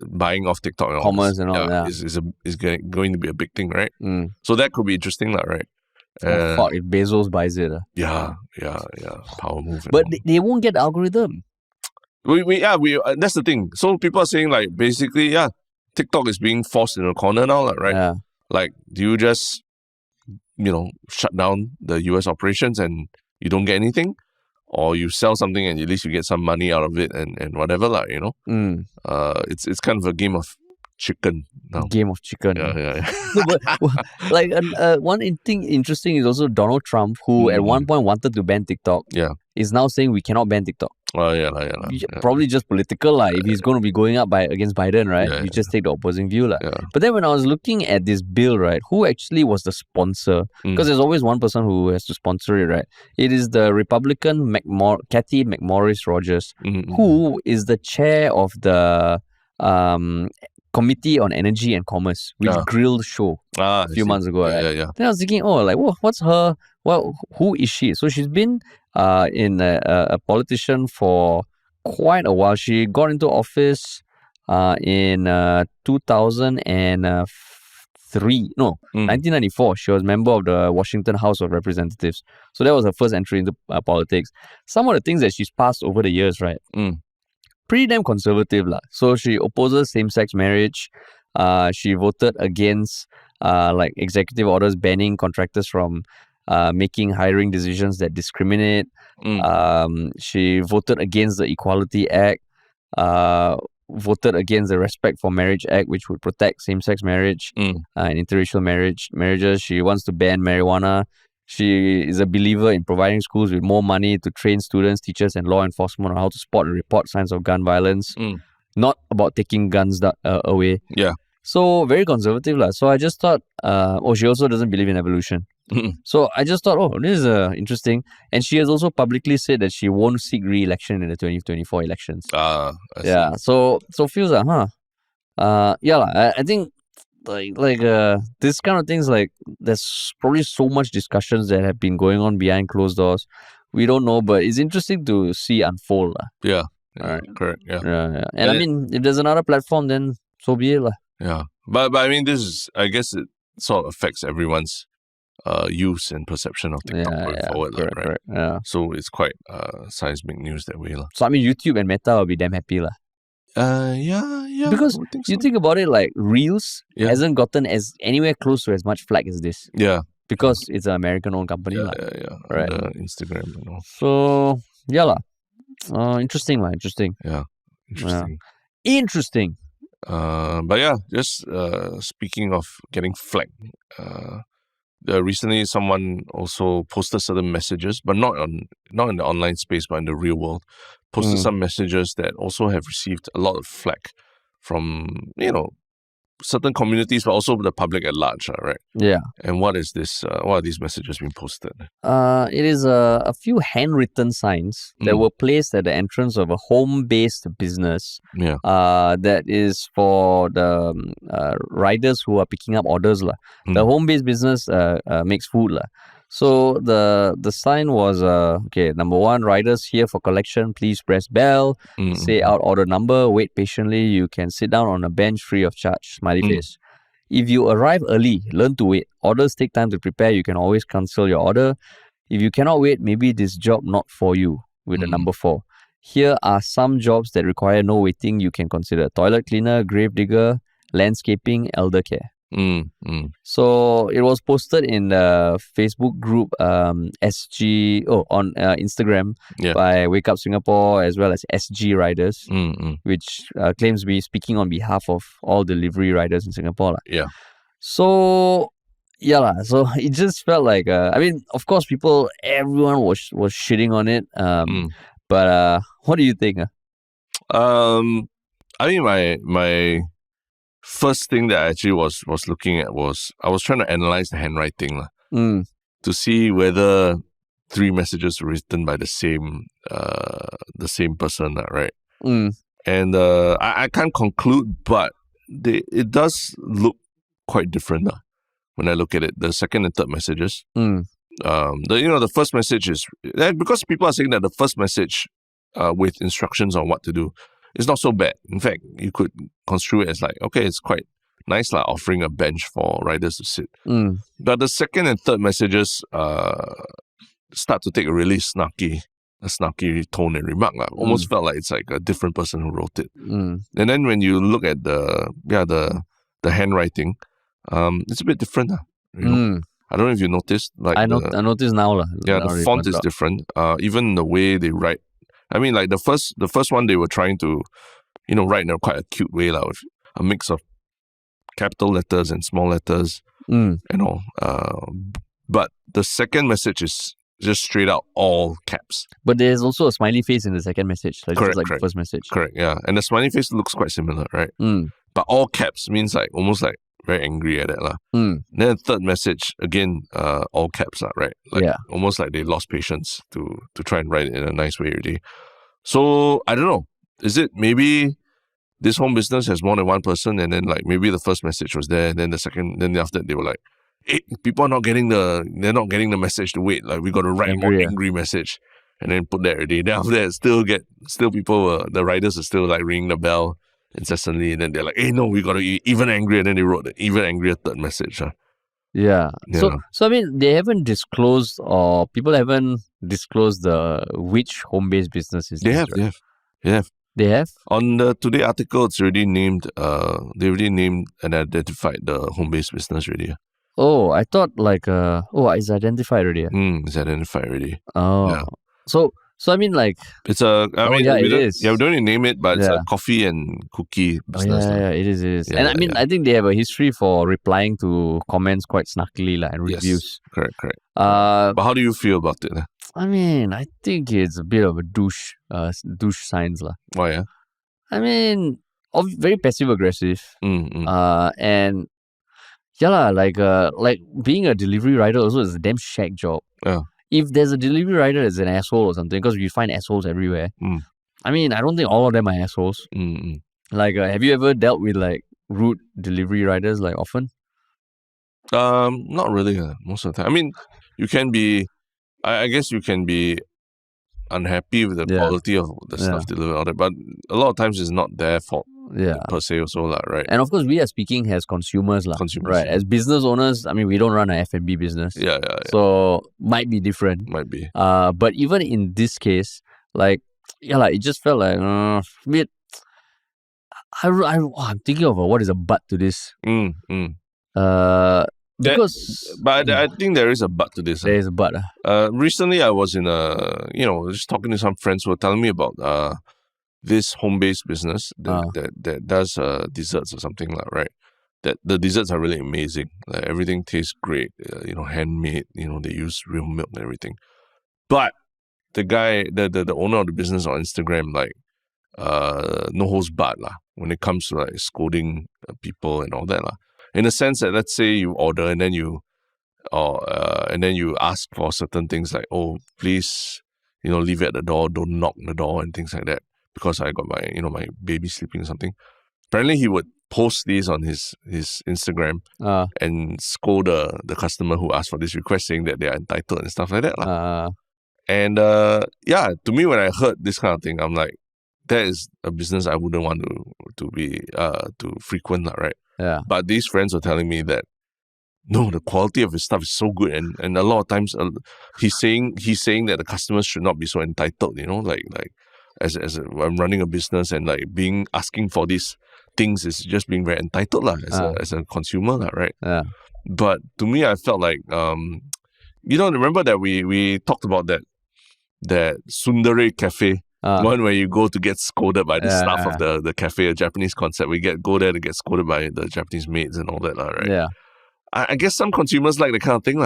buying off TikTok and all commerce and all that is going to be a big thing, right? So that could be interesting, right? Fuck if Bezos buys it. Yeah, power move. But they won't get the algorithm. We that's the thing. So people are saying basically TikTok is being forced in a corner now, right? Yeah. Do you just shut down the US operations and you don't get anything, or you sell something and at least you get some money out of it and whatever, it's kind of a game of chicken now. Game of chicken. Yeah. No, but one thing interesting is also Donald Trump, who at one point wanted to ban TikTok, is now saying we cannot ban TikTok. Probably just political, if he's going to be going up against Biden, right? You just take the opposing view, But then when I was looking at this bill, right, who actually was the sponsor? Because there's always one person who has to sponsor it, right? It is the Republican Kathy McMorris Rogers, who is the chair of the Committee on Energy and Commerce, which grilled show a few months ago, right? Then I was thinking, what's her? Well, who is she? So she's been in a politician for quite a while. She got into office in 2003, 1994, she was member of the Washington House of Representatives. So that was her first entry into politics. Some of the things that she's passed over the years, right? Pretty damn conservative lah. So she opposes same-sex marriage. She voted against like executive orders banning contractors from making hiring decisions that discriminate. She voted against the Equality Act. Voted against the Respect for Marriage Act, which would protect same-sex marriage and interracial marriages. She wants to ban marijuana. She is a believer in providing schools with more money to train students, teachers, and law enforcement on how to spot and report signs of gun violence. Not about taking guns away. Yeah. So very conservative lah. So I just thought, she also doesn't believe in evolution. So I just thought, this is interesting. And she has also publicly said that she won't seek re-election in the 2024 elections. Yeah. So feels like, I think like this kind of things, like there's probably so much discussions that have been going on behind closed doors. We don't know, but it's interesting to see unfold. Yeah. Right. Correct. Yeah. And I mean, if there's another platform, then so be it lah. Yeah. But I mean, I guess it sort of affects everyone's use and perception of TikTok going forward, correct, right? Correct. Yeah. So it's quite seismic news that way. So I mean, YouTube and Meta will be damn happy lah. Yeah. Because you think about it, like Reels hasn't gotten anywhere close to as much flack as this. Yeah. Because it's an American-owned company. Yeah. Right. Instagram and all. So, yeah lah. Interesting lah. Interesting. Yeah. Interesting. Interesting. But yeah, just speaking of getting flagged, recently someone also posted certain messages, but not in the online space, but in the real world, posted some messages that also have received a lot of flack from, certain communities, but also the public at large, right? Yeah. And what is this? What are these messages being posted? It is a few handwritten signs that were placed at the entrance of a home-based business. Yeah. That is for the riders who are picking up orders lah. The home-based business makes food lah. So the sign was number 1, riders here for collection, please press bell, say out order number, wait patiently, you can sit down on a bench free of charge, smiley face. If you arrive early, learn to wait. Orders take time to prepare, you can always cancel your order. If you cannot wait, maybe this job not for you, with the number 4. Here are some jobs that require no waiting you can consider: toilet cleaner, grave digger, landscaping, elder care. So it was posted in the Facebook group on Instagram by Wake Up Singapore as well as SG Riders, which claims to be speaking on behalf of all delivery riders in Singapore. Yeah. So so it just felt like of course everyone was shitting on it. But what do you think? I mean, my first thing that I actually was looking at was I was trying to analyze the handwriting to see whether 3 messages were written by the same person, right? And I can't conclude, but it does look quite different when I look at it. The second and third messages. The first message is because people are saying that the first message with instructions on what to do, it's not so bad. In fact, you could construe it as like, okay, it's quite nice, like offering a bench for riders to sit. But the second and third messages start to take a really snarky tone and remark. Almost felt like it's like a different person who wrote it. And then when you look at the handwriting, it's a bit different. I don't know if you noticed. Like I noticed now. The font is different. Even the way they write. I mean, like the first one, they were trying to, write in a quite a cute way, with a mix of capital letters and small letters, and all. But the second message is just straight out all caps. But there's also a smiley face in the second message, correct, the first message. Correct, yeah. And the smiley face looks quite similar, right? But all caps means like almost like very angry at it. Then the third message, again, all caps, right? Almost like they lost patience to try and write it in a nice way already. So, I don't know. Is it maybe this home business has more than one person, and then like maybe the first message was there, and then the second, then after that they were like, hey, people are not getting the message to wait. Like we got to write a more angry message and then put that already. Then after that, still people, the riders are still like ringing the bell incessantly, and then they're like, hey, no, we got to be even angrier. And then they wrote an even angrier third message. Yeah. So I mean, they haven't disclosed, or people haven't disclosed which home-based business is They this, have, right? They have. They have? On the Today article, it's already named, they already named and identified the home-based business already. Oh, I thought it's identified already. It's identified already. Oh. Yeah. So I mean, like, it's a, it is. Yeah, we don't even name it, but it's a coffee and cookie business. Yeah, it is. Yeah, and I mean, I think they have a history for replying to comments quite snarkily, and reviews. Yes, correct. But how do you feel about it? I mean, I think it's a bit of a douche signs lah. Why? Yeah? I mean, very passive aggressive. And yeah lah, like being a delivery rider also is a damn shag job. Yeah. If there's a delivery rider that's an asshole or something, because we find assholes everywhere. I mean, I don't think all of them are assholes. Like, have you ever dealt with like rude delivery riders like often? Not really. Most of the time. I mean, you can be. I guess you can be unhappy with the quality of the stuff delivered, all that, but a lot of times it's not their fault. Per se also lah, right? And of course, we are speaking as consumers lah, right? As business owners, I mean, we don't run an F&B business. Yeah. So might be different. Might be. But even in this case, like, it just felt like a bit. I'm thinking of what is a but to this. Because but I think there is a but to this. There is a but. Recently, I was in just talking to some friends who were telling me about this home-based business that does desserts or something like, right? That the desserts are really amazing. Like, everything tastes great. Handmade. They use real milk and everything. But the guy, the owner of the business on Instagram, like, no holds barred lah when it comes to like scolding people and all that lah. In the sense that, let's say you order and then you ask for certain things like, oh, please, leave it at the door, don't knock the door and things like that, because I got my, my baby sleeping or something. Apparently, he would post these on his Instagram and scold the customer who asked for this request, saying that they are entitled and stuff like that lah. And to me, when I heard this kind of thing, I'm like, that is a business I wouldn't want to frequent, right? Yeah. But these friends were telling me that no, the quality of his stuff is so good, and a lot of times he's saying that the customers should not be so entitled, like as I'm running a business and like asking for these things is just being very entitled as a consumer, right? Yeah. But to me, I felt like remember that we talked about that Sundere Cafe. One where you go to get scolded by the staff of the cafe, a Japanese concept. We go there to get scolded by the Japanese maids and all that, right? Yeah. I guess some consumers like that kind of thing,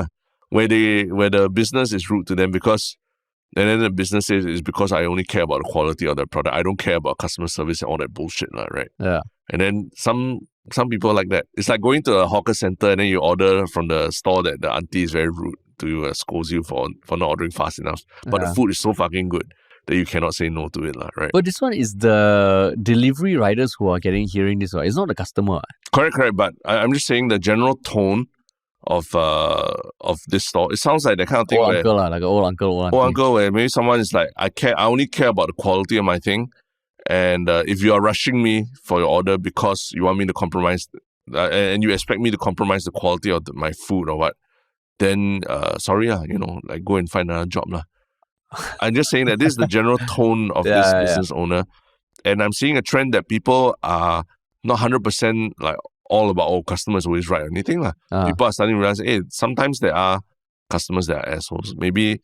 where the business is rude to them and then the business says it's because I only care about the quality of the product. I don't care about customer service and all that bullshit, right? Yeah. And then some people like that. It's like going to a hawker center and then you order from the store that the auntie is very rude to you, scolds you for not ordering fast enough. But the food is so fucking good that you cannot say no to it, right? But this one is the delivery riders who are hearing this, right? It's not the customer. Correct. But I'm just saying the general tone of this store. It sounds like that kind of thing. Old uncle, like an old uncle. Old uncle, where maybe someone is like, I only care about the quality of my thing, and if you are rushing me for your order because you want me to compromise, and you expect me to compromise the quality of my food or what, then sorry like go and find another job lah. I'm just saying that this is the general tone of this business owner. And I'm seeing a trend that people are not 100% like all about, customers always right or anything. People are starting to realize, hey, sometimes there are customers that are assholes. Maybe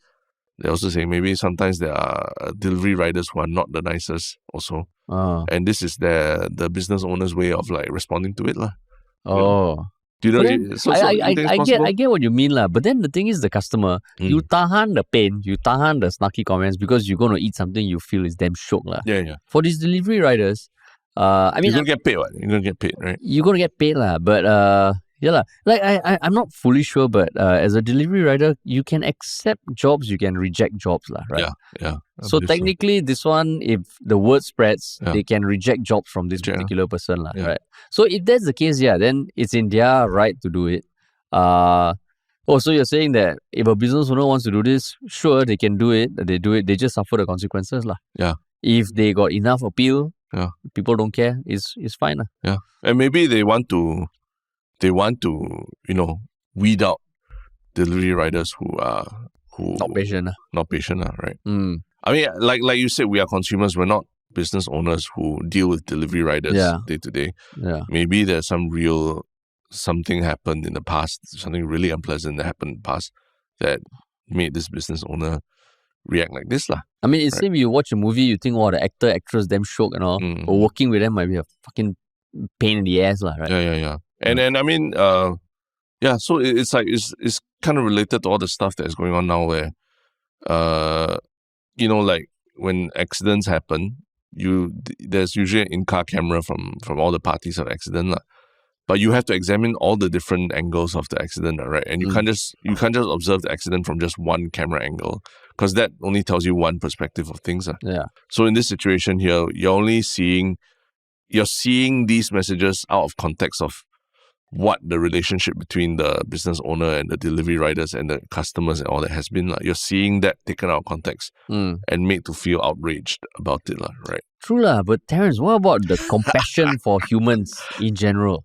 they're also saying maybe sometimes there are delivery riders who are not the nicest also. And this is the business owner's way of like responding to it. Do you know? I get what you mean lah. But then the thing is, the customer, you tahan the pain, you tahan the snarky comments because you're going to eat something you feel is damn shock lah. Yeah. For these delivery riders, I mean, you're going to get paid, what? You're going to get paid, right? You're going to get paid lah. But like I'm not fully sure, but as a delivery rider, you can accept jobs, you can reject jobs lah, right? Yeah. So technically, this one, if the word spreads, they can reject jobs from this particular person lah, right? So if that's the case, then it's in their right to do it. Oh, so you're saying that if a business owner wants to do this, sure, they can do it. They do it. They just suffer the consequences, lah. Yeah. If they got enough appeal, Yeah. people don't care. It's fine, lah. Yeah. And maybe they want to, weed out delivery riders who Not patient, lah. not patient, right? Mm. I mean, like you said, we are consumers. We're not business owners who deal with delivery riders day to day. Yeah. Maybe there's something happened in the past, something really unpleasant that happened in the past that made this business owner react like this, lah. I mean, it's same. You watch a movie, you think, wow, the actor, actress, damn shook and all. But working with them might be a fucking pain in the ass, lah, right? Yeah. And I mean, so it's like it's kind of related to all the stuff that's going on now, where, like when accidents happen, there's usually an in-car camera from all the parties of accident, lah. But you have to examine all the different angles of the accident, right? And you can't just observe the accident from just one camera angle, because that only tells you one perspective of things. Yeah. So in this situation here, you're seeing these messages out of context of what the relationship between the business owner and the delivery riders and the customers and all that has been. You're seeing that taken out of context and made to feel outraged about it, right? True, lah. But Terence, what about the compassion for humans in general?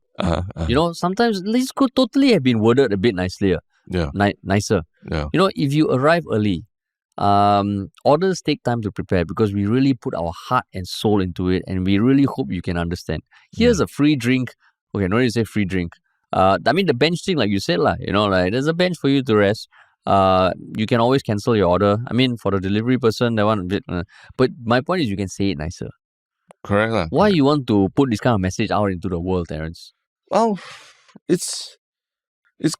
Sometimes this could totally have been worded a bit nicer. Yeah. Nicer. Yeah. If you arrive early, orders take time to prepare because we really put our heart and soul into it, and we really hope you can understand. Here's a free drink. Okay, no need to say free drink. I mean, the bench thing, like you said, like there's a bench for you to rest. You can always cancel your order. I mean, for the delivery person, they want a bit. But my point is, you can say it nicer. Correct, lah. Why you want to put this kind of message out into the world, Terence? Well, it's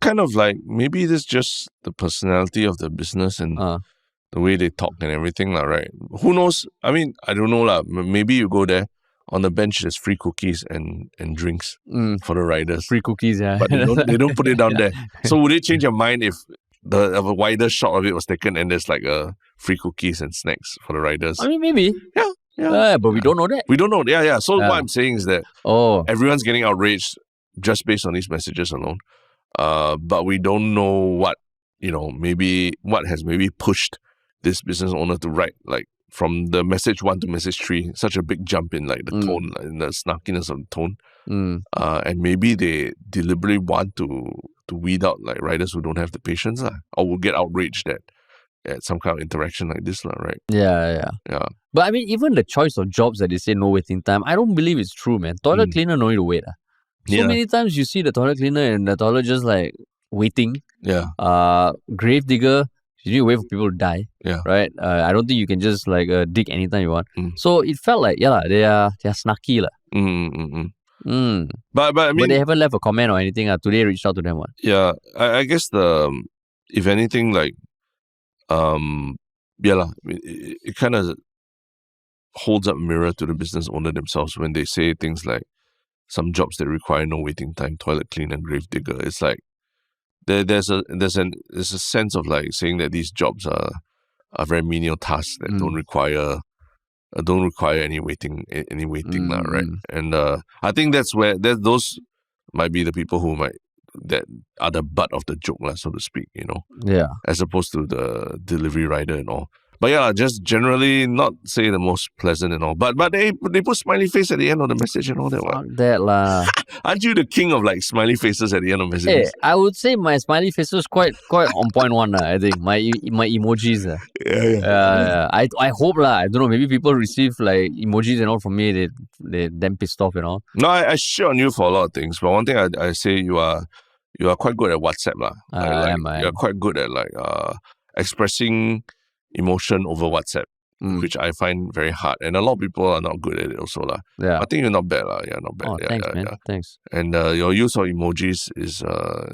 kind of like maybe this just the personality of the business and the way they talk and everything, lah, right? Who knows? I mean, I don't know, lah. Maybe you go there. On the bench, there's free cookies and drinks for the riders. Free cookies, yeah. But they don't put it down there. So would it change your mind if a wider shot of it was taken and there's like free cookies and snacks for the riders? I mean, maybe. Yeah. But we don't know that. We don't know. Yeah. So what I'm saying is that everyone's getting outraged just based on these messages alone. But we don't know what has pushed this business owner to write, like, from the message 1 to message 3, such a big jump in like the tone, in the snarkiness of the tone. And maybe they deliberately want to weed out like riders who don't have the patience, or will get outraged at some kind of interaction like this, right? Yeah. But I mean, even the choice of jobs that they say no waiting time, I don't believe it's true, man. Toilet cleaner no need to wait. So many times you see the toilet cleaner and the toilet just like waiting. Yeah. Grave digger, you need to wait for people to die. Yeah. Right? I don't think you can just like dig anytime you want. So it felt like, they are snarky. But I mean, but they haven't left a comment or anything. Today I reached out to them. Yeah. I guess if anything, like, it kind of holds up a mirror to the business owner themselves when they say things like some jobs that require no waiting time, toilet cleaner, grave digger. It's like there's a sense of like saying that these jobs are very menial tasks that don't require any waiting, right? And I think that's where those might be the people that are the butt of the joke, so to speak, as opposed to the delivery rider and all. But just generally not say the most pleasant and all. But they put smiley face at the end of the message and all that. Fuck that lah. Aren't you the king of like smiley faces at the end of messages? Hey, I would say my smiley face is quite on point one. I think my emojis. Yeah. I hope lah. I don't know. Maybe people receive like emojis and all from me. They damn pissed off and all. No, I shit on you for a lot of things. But one thing I say you are quite good at WhatsApp lah. I am. You're quite good at like expressing emotion over WhatsApp, which I find very hard, and a lot of people are not good at it also lah. Yeah, I think you're not bad lah. Yeah, not bad. Oh, thanks, man. Thanks. And your use of emojis is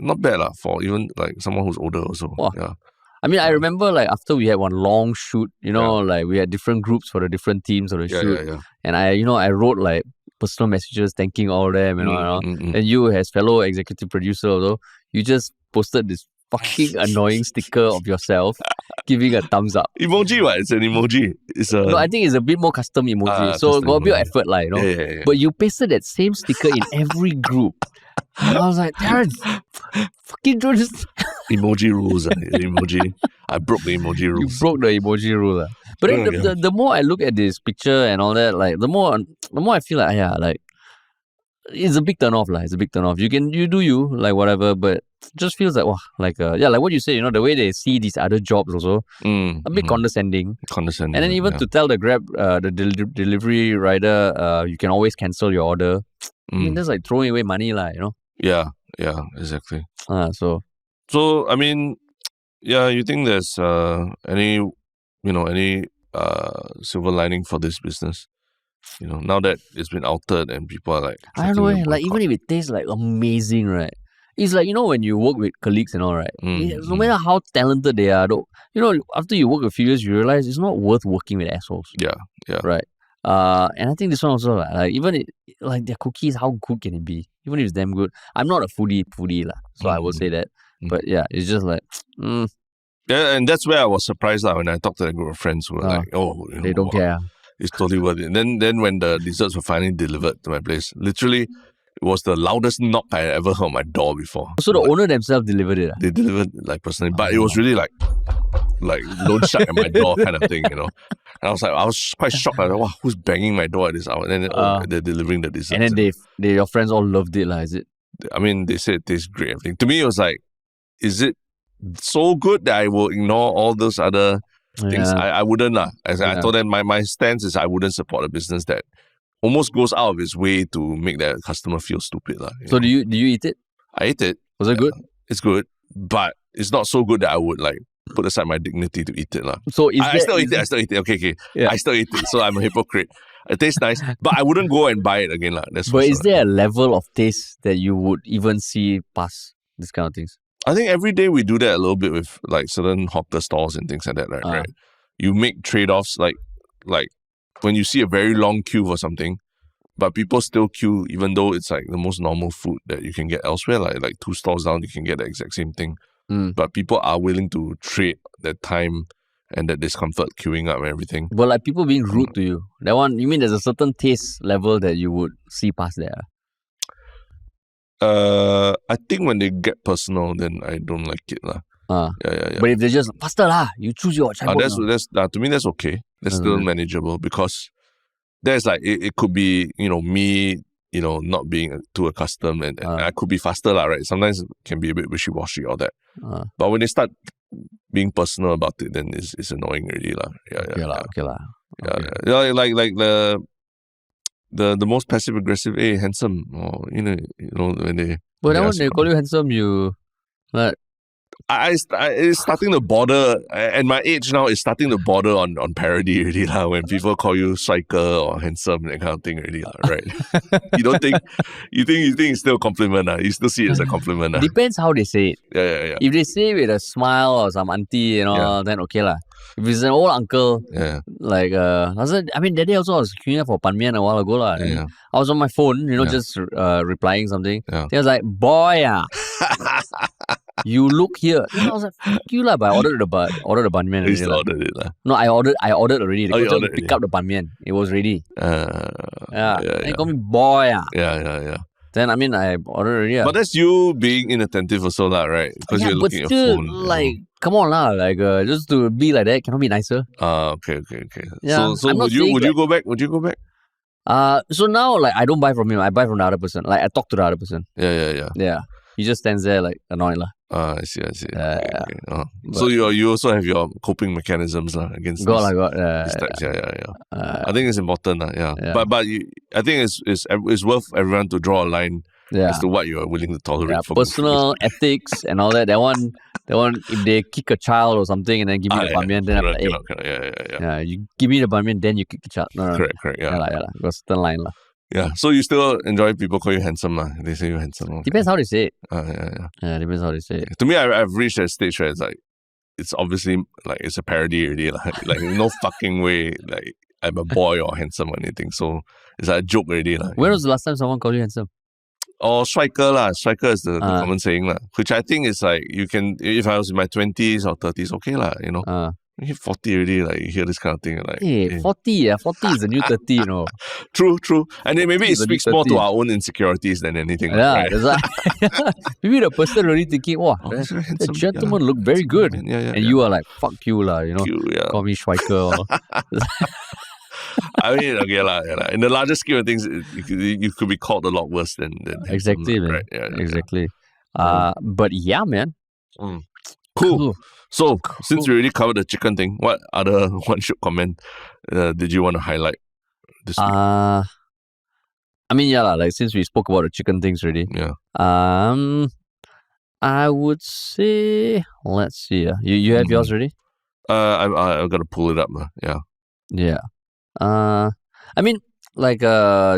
not bad lah for even like someone who's older also. Wow. Yeah. I mean, I remember like after we had one long shoot, like we had different groups for the different teams of the shoot, and I wrote like personal messages thanking all of them, and you as fellow executive producer, although you just posted this fucking annoying sticker of yourself giving a thumbs up. Emoji, what? It's an emoji. No, I think it's a bit more custom emoji. So got a bit of effort, like, Yeah. But you pasted that same sticker in every group. And I was like, Terence, fucking do this. Emoji rules. Emoji. I broke the emoji You rules. broke the emoji rule. But then the more I look at this picture and all that, like the more I feel like, like it's a big turn off. It's a big turn off. You do you, like whatever, but just feels like, wow, like like what you say, the way they see these other jobs also, a bit condescending. Condescending. And then even to tell the Grab, the delivery rider, you can always cancel your order. I mean, that's like throwing away money, Yeah, exactly. So I mean, yeah, you think there's any silver lining for this business? Now that it's been altered and people are like, I don't know, like even if it tastes like amazing, right? It's like, when you work with colleagues and all, right? No matter how talented they are, though, after you work a few years, you realize it's not worth working with assholes. Yeah. Right. And I think this one also, like even like their cookies, how good can it be? Even if it's damn good. I'm not a foodie so I will say that. But yeah, it's just like, Yeah, and that's where I was surprised when I talked to a group of friends who were like, they don't care. It's totally worth it. And then when the desserts were finally delivered to my place, literally, it was the loudest knock I had ever heard on my door before. So the owner themselves delivered it? They delivered personally, but it was really like loan shark at my door kind of thing, And I was quite shocked. Like, wow, who's banging my door at this hour? And then they're delivering the desserts. And then your friends all loved it, is it? I mean, they said it tastes great. Everything. To me, it was like, is it so good that I will ignore all those other things? I wouldn't. I told them my stance is I wouldn't support a business that almost goes out of its way to make their customer feel stupid. So do you eat it? I ate it. Was it good? It's good, but it's not so good that I would put aside my dignity to eat it. So I still eat it. Okay. Yeah. I still eat it, so I'm a hypocrite. It tastes nice, but I wouldn't go and buy it again. But is there a level of taste that you would even see past these kind of things? I think every day we do that a little bit with certain hawker stalls and things like that, right? You make trade-offs like when you see a very long queue for something, but people still queue even though it's like the most normal food that you can get elsewhere, like 2 stalls down you can get the exact same thing. But people are willing to trade that time and that discomfort queuing up and everything. But like people being rude to you, that one, you mean there's a certain taste level that you would see past there? I think when they get personal, then I don't like it. Yeah. But if they just, faster you choose your chai that's to me, that's okay. That's still manageable because there's it could be, me, not being too accustomed and I could be faster, right? Sometimes it can be a bit wishy-washy or that. But when they start being personal about it, then it's annoying already. Yeah. Like the most passive aggressive, hey, handsome, or when they. But then when they call you handsome, you like. It's starting to border, and my age now is starting to border on parody already when people call you striker or handsome, that kind of thing already right? You don't think you think it's still a compliment you still see it as a compliment Depends how they say it. Yeah. If they say it with a smile or some auntie, then okay lah. If it's an old uncle, like I mean that day also I was queuing up for Pan Mian a while ago lah. I was on my phone, just replying something. He was like, boy you look here. Then I was like, fuck you lah, but I ordered the Ban Mian. You still ordered it lah? No, I ordered already. They ordered pick up the Ban Mian. It was ready. Yeah. They call me boy. Yeah. Then I mean I ordered already. But that's you being inattentive also lah, right? Because you're looking at your phone. Like, come on lah, just to be like that, cannot be nicer. Okay. Yeah, so would you go back? Would you go back? So now I don't buy from him. I buy from the other person. I talk to the other person. Yeah. He just stands there annoyed lah. I see. Okay. So you also have your coping mechanisms against got. these types. I think it's important. But I think it's worth everyone to draw a line as to what you are willing to tolerate. For personal ethics and all that. That one. If they kick a child or something and then give me the Ban Mian, then I'm like, hey, you give me the Ban Mian, then you kick the child. No. Correct. Yeah. Got a certain line lah. Yeah, so you still enjoy people call you handsome They say you're handsome. Okay. Depends how they say it. Yeah, depends how they say it. To me, I've reached that stage where it's obviously it's a parody already. Like no fucking way I'm a boy or handsome or anything. So it's a joke already. When was the last time someone called you handsome? Or striker lah. Striker is the common saying which I think is you can, if I was in my 20s or 30s, okay lah, You hit 40 already, like you hear this kind of thing, like Hey, 40 is the new 30, you know. True. And then maybe it is the new speaks more to 30. our own insecurities than anything. Yeah, right? that's right. Maybe the person really thinking, wow, he's very the handsome. gentleman look very good. Man. Yeah. And you are like, fuck you lah, you know. Cute, yeah. Call me Schweiker. I mean, okay, lah. In the larger scheme of things, you could be called a lot worse than Exactly, man. right? Yeah, exactly. But yeah, man. Cool. So, since we already covered the chicken thing, what other one should comment did you want to highlight this week? I mean, yeah, like since we spoke about the chicken things already. Yeah. I would say, let's see. You have yours already? I've got to pull it up. Yeah. Yeah. I mean, like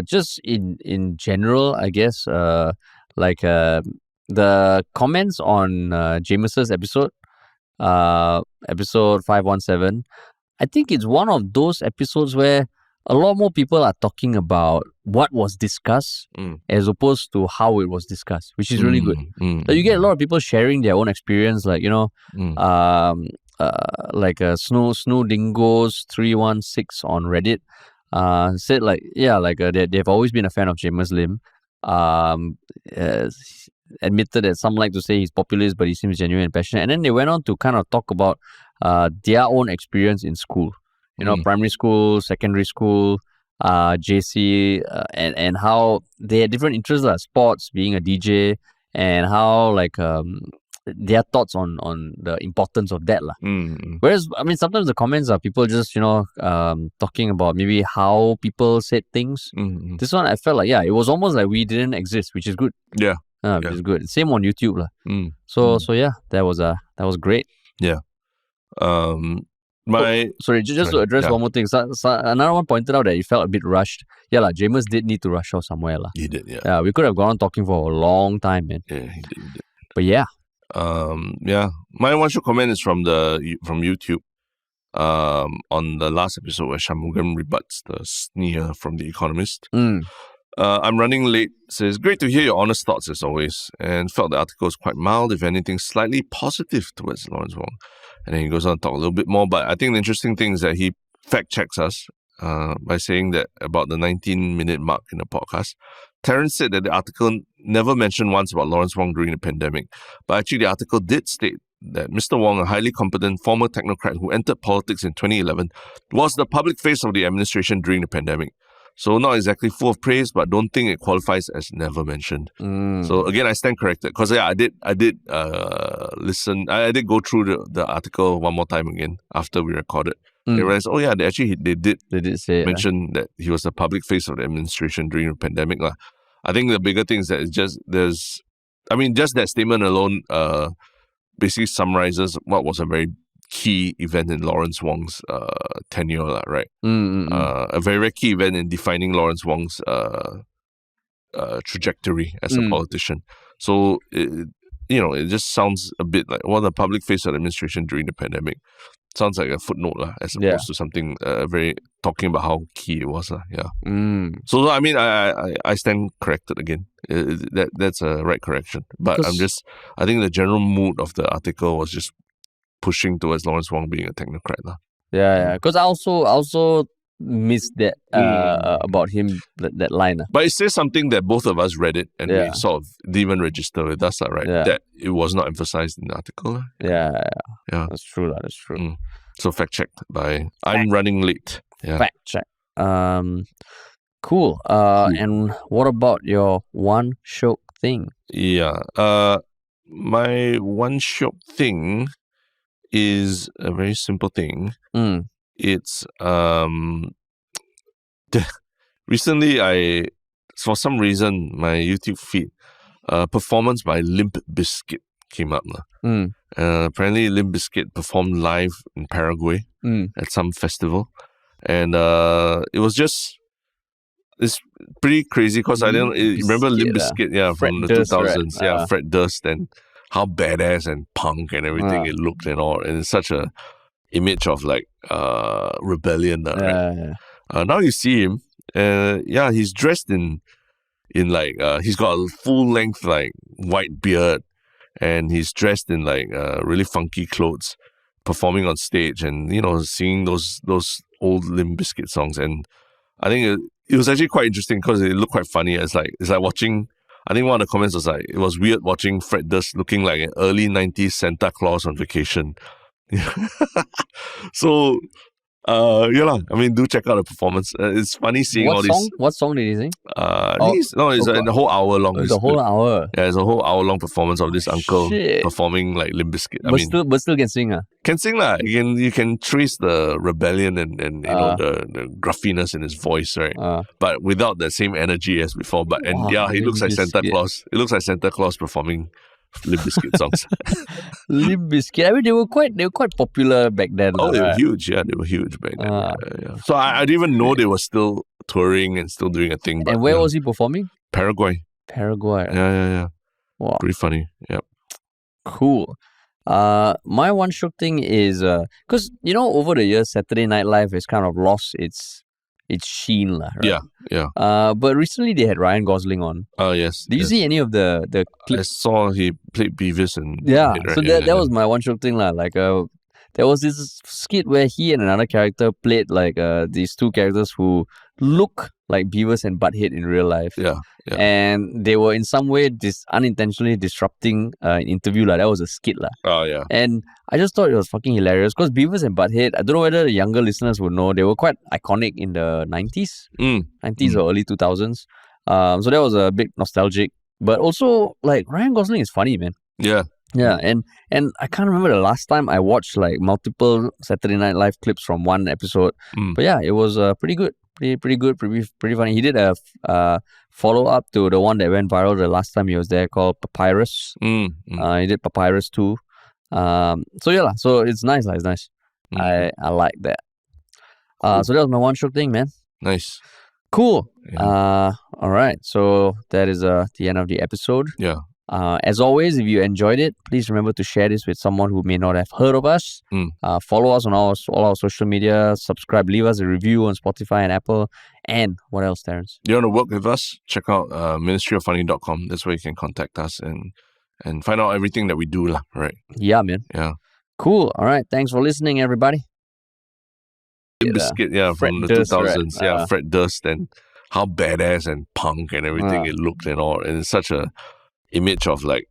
just in general, I guess. Like the comments on James's episode, episode 517. I think it's one of those episodes where a lot more people are talking about what was discussed as opposed to how it was discussed, which is really good. So you get a lot of people sharing their own experience, like, you know, like Snow Dingoes 316 on Reddit said like, yeah, like they've always been a fan of Jamus Lim. Admitted that some like to say he's populist, but he seems genuine and passionate. And then they went on to kind of talk about their own experience in school. You know, primary school, secondary school, JC, and how they had different interests, like sports, being a DJ, and how like their thoughts on the importance of that. Whereas, I mean, sometimes the comments are people just, you know, talking about maybe how people said things. This one, I felt like, yeah, it was almost like we didn't exist, which is good. Yeah. Which is good. Same on YouTube. So yeah, that was great. Yeah. Sorry, just to address one more thing. So another one pointed out that he felt a bit rushed. Yeah, Jamus did need to rush out somewhere. He did, yeah. Yeah, we could have gone on talking for a long time, man. Yeah, he did. But yeah. Yeah. My one should comment is from YouTube. On the last episode where Shanmugam rebuts the sneer from The Economist. I'm running late. Says, great to hear your honest thoughts as always, and felt the article was quite mild, if anything, slightly positive towards Lawrence Wong. And then he goes on to talk a little bit more, but I think the interesting thing is that he fact checks us by saying that about the 19-minute mark in the podcast, Terence said that the article never mentioned once about Lawrence Wong during the pandemic, but actually the article did state that Mr. Wong, a highly competent former technocrat who entered politics in 2011, was the public face of the administration during the pandemic. So not exactly full of praise, but don't think it qualifies as never mentioned. So again, I stand corrected because I did listen. I did go through the article one more time again after we recorded. I realized, oh yeah, they did say mention that he was the public face of the administration during the pandemic. I think the bigger thing is that it's just just that statement alone basically summarizes what was a very key event in Lawrence Wong's tenure, right? A very, very key event in defining Lawrence Wong's trajectory as a politician. So, it just sounds a bit like, the public face of the administration during the pandemic. Sounds like a footnote, as opposed to something very talking about how key it was. So, I mean, I stand corrected again. That's a right correction. But I think the general mood of the article was just pushing towards Lawrence Wong being a technocrat. Yeah. Because I also missed that about him, that line. But it says something that both of us read it and we sort of didn't even register with us, right? Yeah. That it was not emphasized in the article. Yeah. That's true. That's true. So fact checked by I'm running late. Yeah. Fact check. Cool. And what about your one Shiok thing? Yeah. My one Shiok thing is a very simple thing. It's recently for some reason my YouTube feed performance by Limp Bizkit came up. Apparently Limp Bizkit performed live in Paraguay at some festival, and it's pretty crazy because I didn't remember Limp Bizkit from the 2000s, right? Fred Durst, and how badass and punk and everything it looked and all, and it's such a image of like rebellion. Right? Now you see him, he's dressed in like he's got a full length like white beard, and he's dressed in like really funky clothes, performing on stage, and singing those old Limp Bizkit songs. And I think it was actually quite interesting because it looked quite funny. It's like watching. I think one of the comments was like, it was weird watching Fred Durst looking like an early 90s Santa Claus on vacation. So, yeah lah. I mean, do check out the performance. It's funny seeing all these. What song did he sing? It's a whole hour long. It's a whole hour. Yeah, it's a whole hour long performance of this uncle performing like Limp Bizkit. But still can sing. Can sing lah. You can trace the rebellion and the gruffiness in his voice, right? But without the same energy as before. He looks like Santa Claus. It looks like Santa Claus performing Limp Bizkit songs. Limp Bizkit. I mean, they were quite popular back then. Oh, they were huge. Yeah, they were huge back then. Yeah. So I didn't even know they were still touring and still doing a thing. But, and where was he performing? Paraguay. Yeah. Wow. Pretty funny. Yep. Cool. My one Shiok thing is because over the years Saturday Night Live has kind of lost its sheen, right? Yeah. But recently they had Ryan Gosling on. Oh yes. Did you see any of the clips? I saw he played Beavis and So that was my one Shiok thing, like there was this skit where he and another character played like these two characters who look like Beavis and Butthead in real life. Yeah. And they were in some way unintentionally disrupting an interview. That was a skit. Oh, yeah. And I just thought it was fucking hilarious because Beavis and Butthead, I don't know whether the younger listeners would know, they were quite iconic in the 90s. 90s or early 2000s. So that was a bit nostalgic. But also, like, Ryan Gosling is funny, man. Yeah. Yeah, and I can't remember the last time I watched like multiple Saturday Night Live clips from one episode. But yeah, it was pretty good. Pretty good, pretty funny. He did a follow-up to the one that went viral the last time he was there called Papyrus. He did Papyrus 2. So it's nice. It's nice. I like that. So that was my one Shiok thing, man. Nice. Cool. Yeah. All right. So that is the end of the episode. Yeah. As always, if you enjoyed it, please remember to share this with someone who may not have heard of us. Follow us on all our social media. Subscribe, leave us a review on Spotify and Apple. And what else, Terrence? You want to work with us? Check out ministryoffunny.com. That's where you can contact us and find out everything that we do, right? Yeah, man. Yeah. Cool. All right. Thanks for listening, everybody. Biscuit, from the Durst, 2000s. right? Yeah, Fred Durst and how badass and punk and everything it looked and all. And it's such a image of like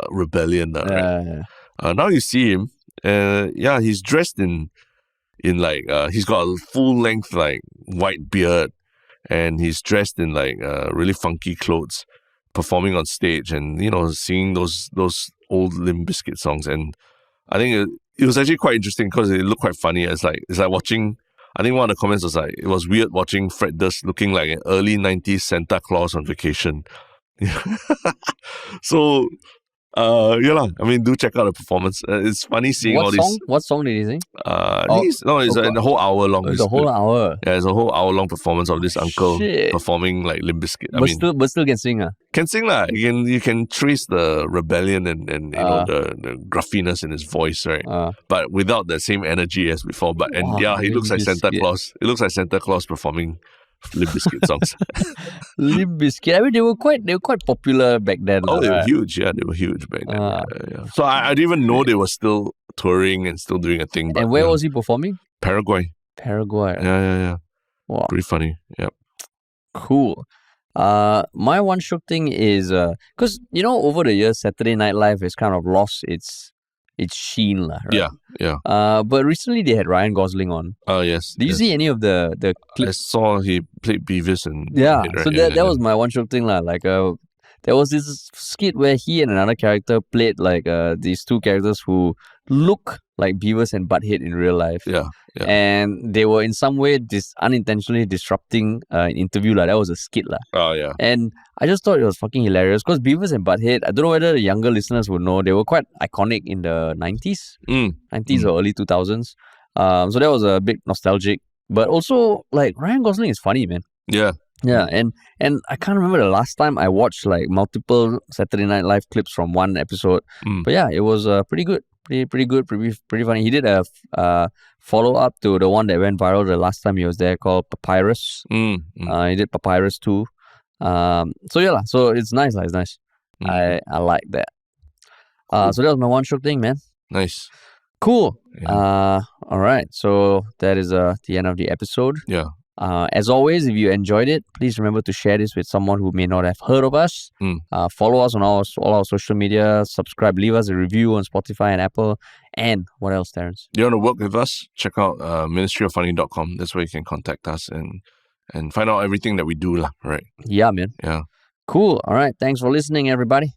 rebellion, right? Now you see him, he's dressed in like he's got a full length like white beard, and he's dressed in like really funky clothes, performing on stage and singing those old Limp Bizkit songs. And I think it was actually quite interesting because it looked quite funny. It's like watching. I think one of the comments was like, it was weird watching Fred Durst looking like an early 90s Santa Claus on vacation. So, yeah lah. I mean, do check out the performance. It's funny seeing all these. What song did he sing? It's a whole hour long. It's a whole hour. Yeah, it's a whole hour long performance of this uncle performing like Limp Bizkit. But still can sing. Can sing lah. You can trace the rebellion and the gruffiness in his voice, right? But without the same energy as before. He looks like Santa Claus. It looks like Santa Claus performing Limp Bizkit songs. Limp Bizkit. I mean, they were quite popular back then. Oh, they were huge. Yeah, they were huge back then. Yeah. So I didn't even know they were still touring and still doing a thing. And where was he performing? Paraguay. Yeah. Wow. Pretty funny. Yep. Cool. My one Shiok thing is because over the years Saturday Night Live has kind of lost its sheen, right? Yeah. But recently they had Ryan Gosling on. Oh yes. Did you see any of the clips? I saw he played Beavis and So that was my one Shiok thing, like there was this skit where he and another character played like these two characters who look like Beavis and Butthead in real life. Yeah. And they were in some way unintentionally disrupting an interview. That was a skit. Oh, yeah. And I just thought it was fucking hilarious because Beavis and Butthead, I don't know whether the younger listeners would know, they were quite iconic in the 90s. 90s or early 2000s. So that was a bit nostalgic. But also, like, Ryan Gosling is funny, man. Yeah. Yeah, and I can't remember the last time I watched like multiple Saturday Night Live clips from one episode. But yeah, it was pretty good. Pretty good, pretty funny. He did a follow-up to the one that went viral the last time he was there called Papyrus. He did Papyrus 2. So it's nice. It's nice. I like that. So that was my one Shiok thing, man. Nice. Cool. Yeah. All right. So that is the end of the episode. Yeah. As always, if you enjoyed it, please remember to share this with someone who may not have heard of us. Follow us on all our social media. Subscribe. Leave us a review on Spotify and Apple. And what else, Terrence? You want to work with us? Check out ministryoffunny.com. That's where you can contact us and find out everything that we do, right? Yeah, man. Yeah. Cool. All right. Thanks for listening, everybody.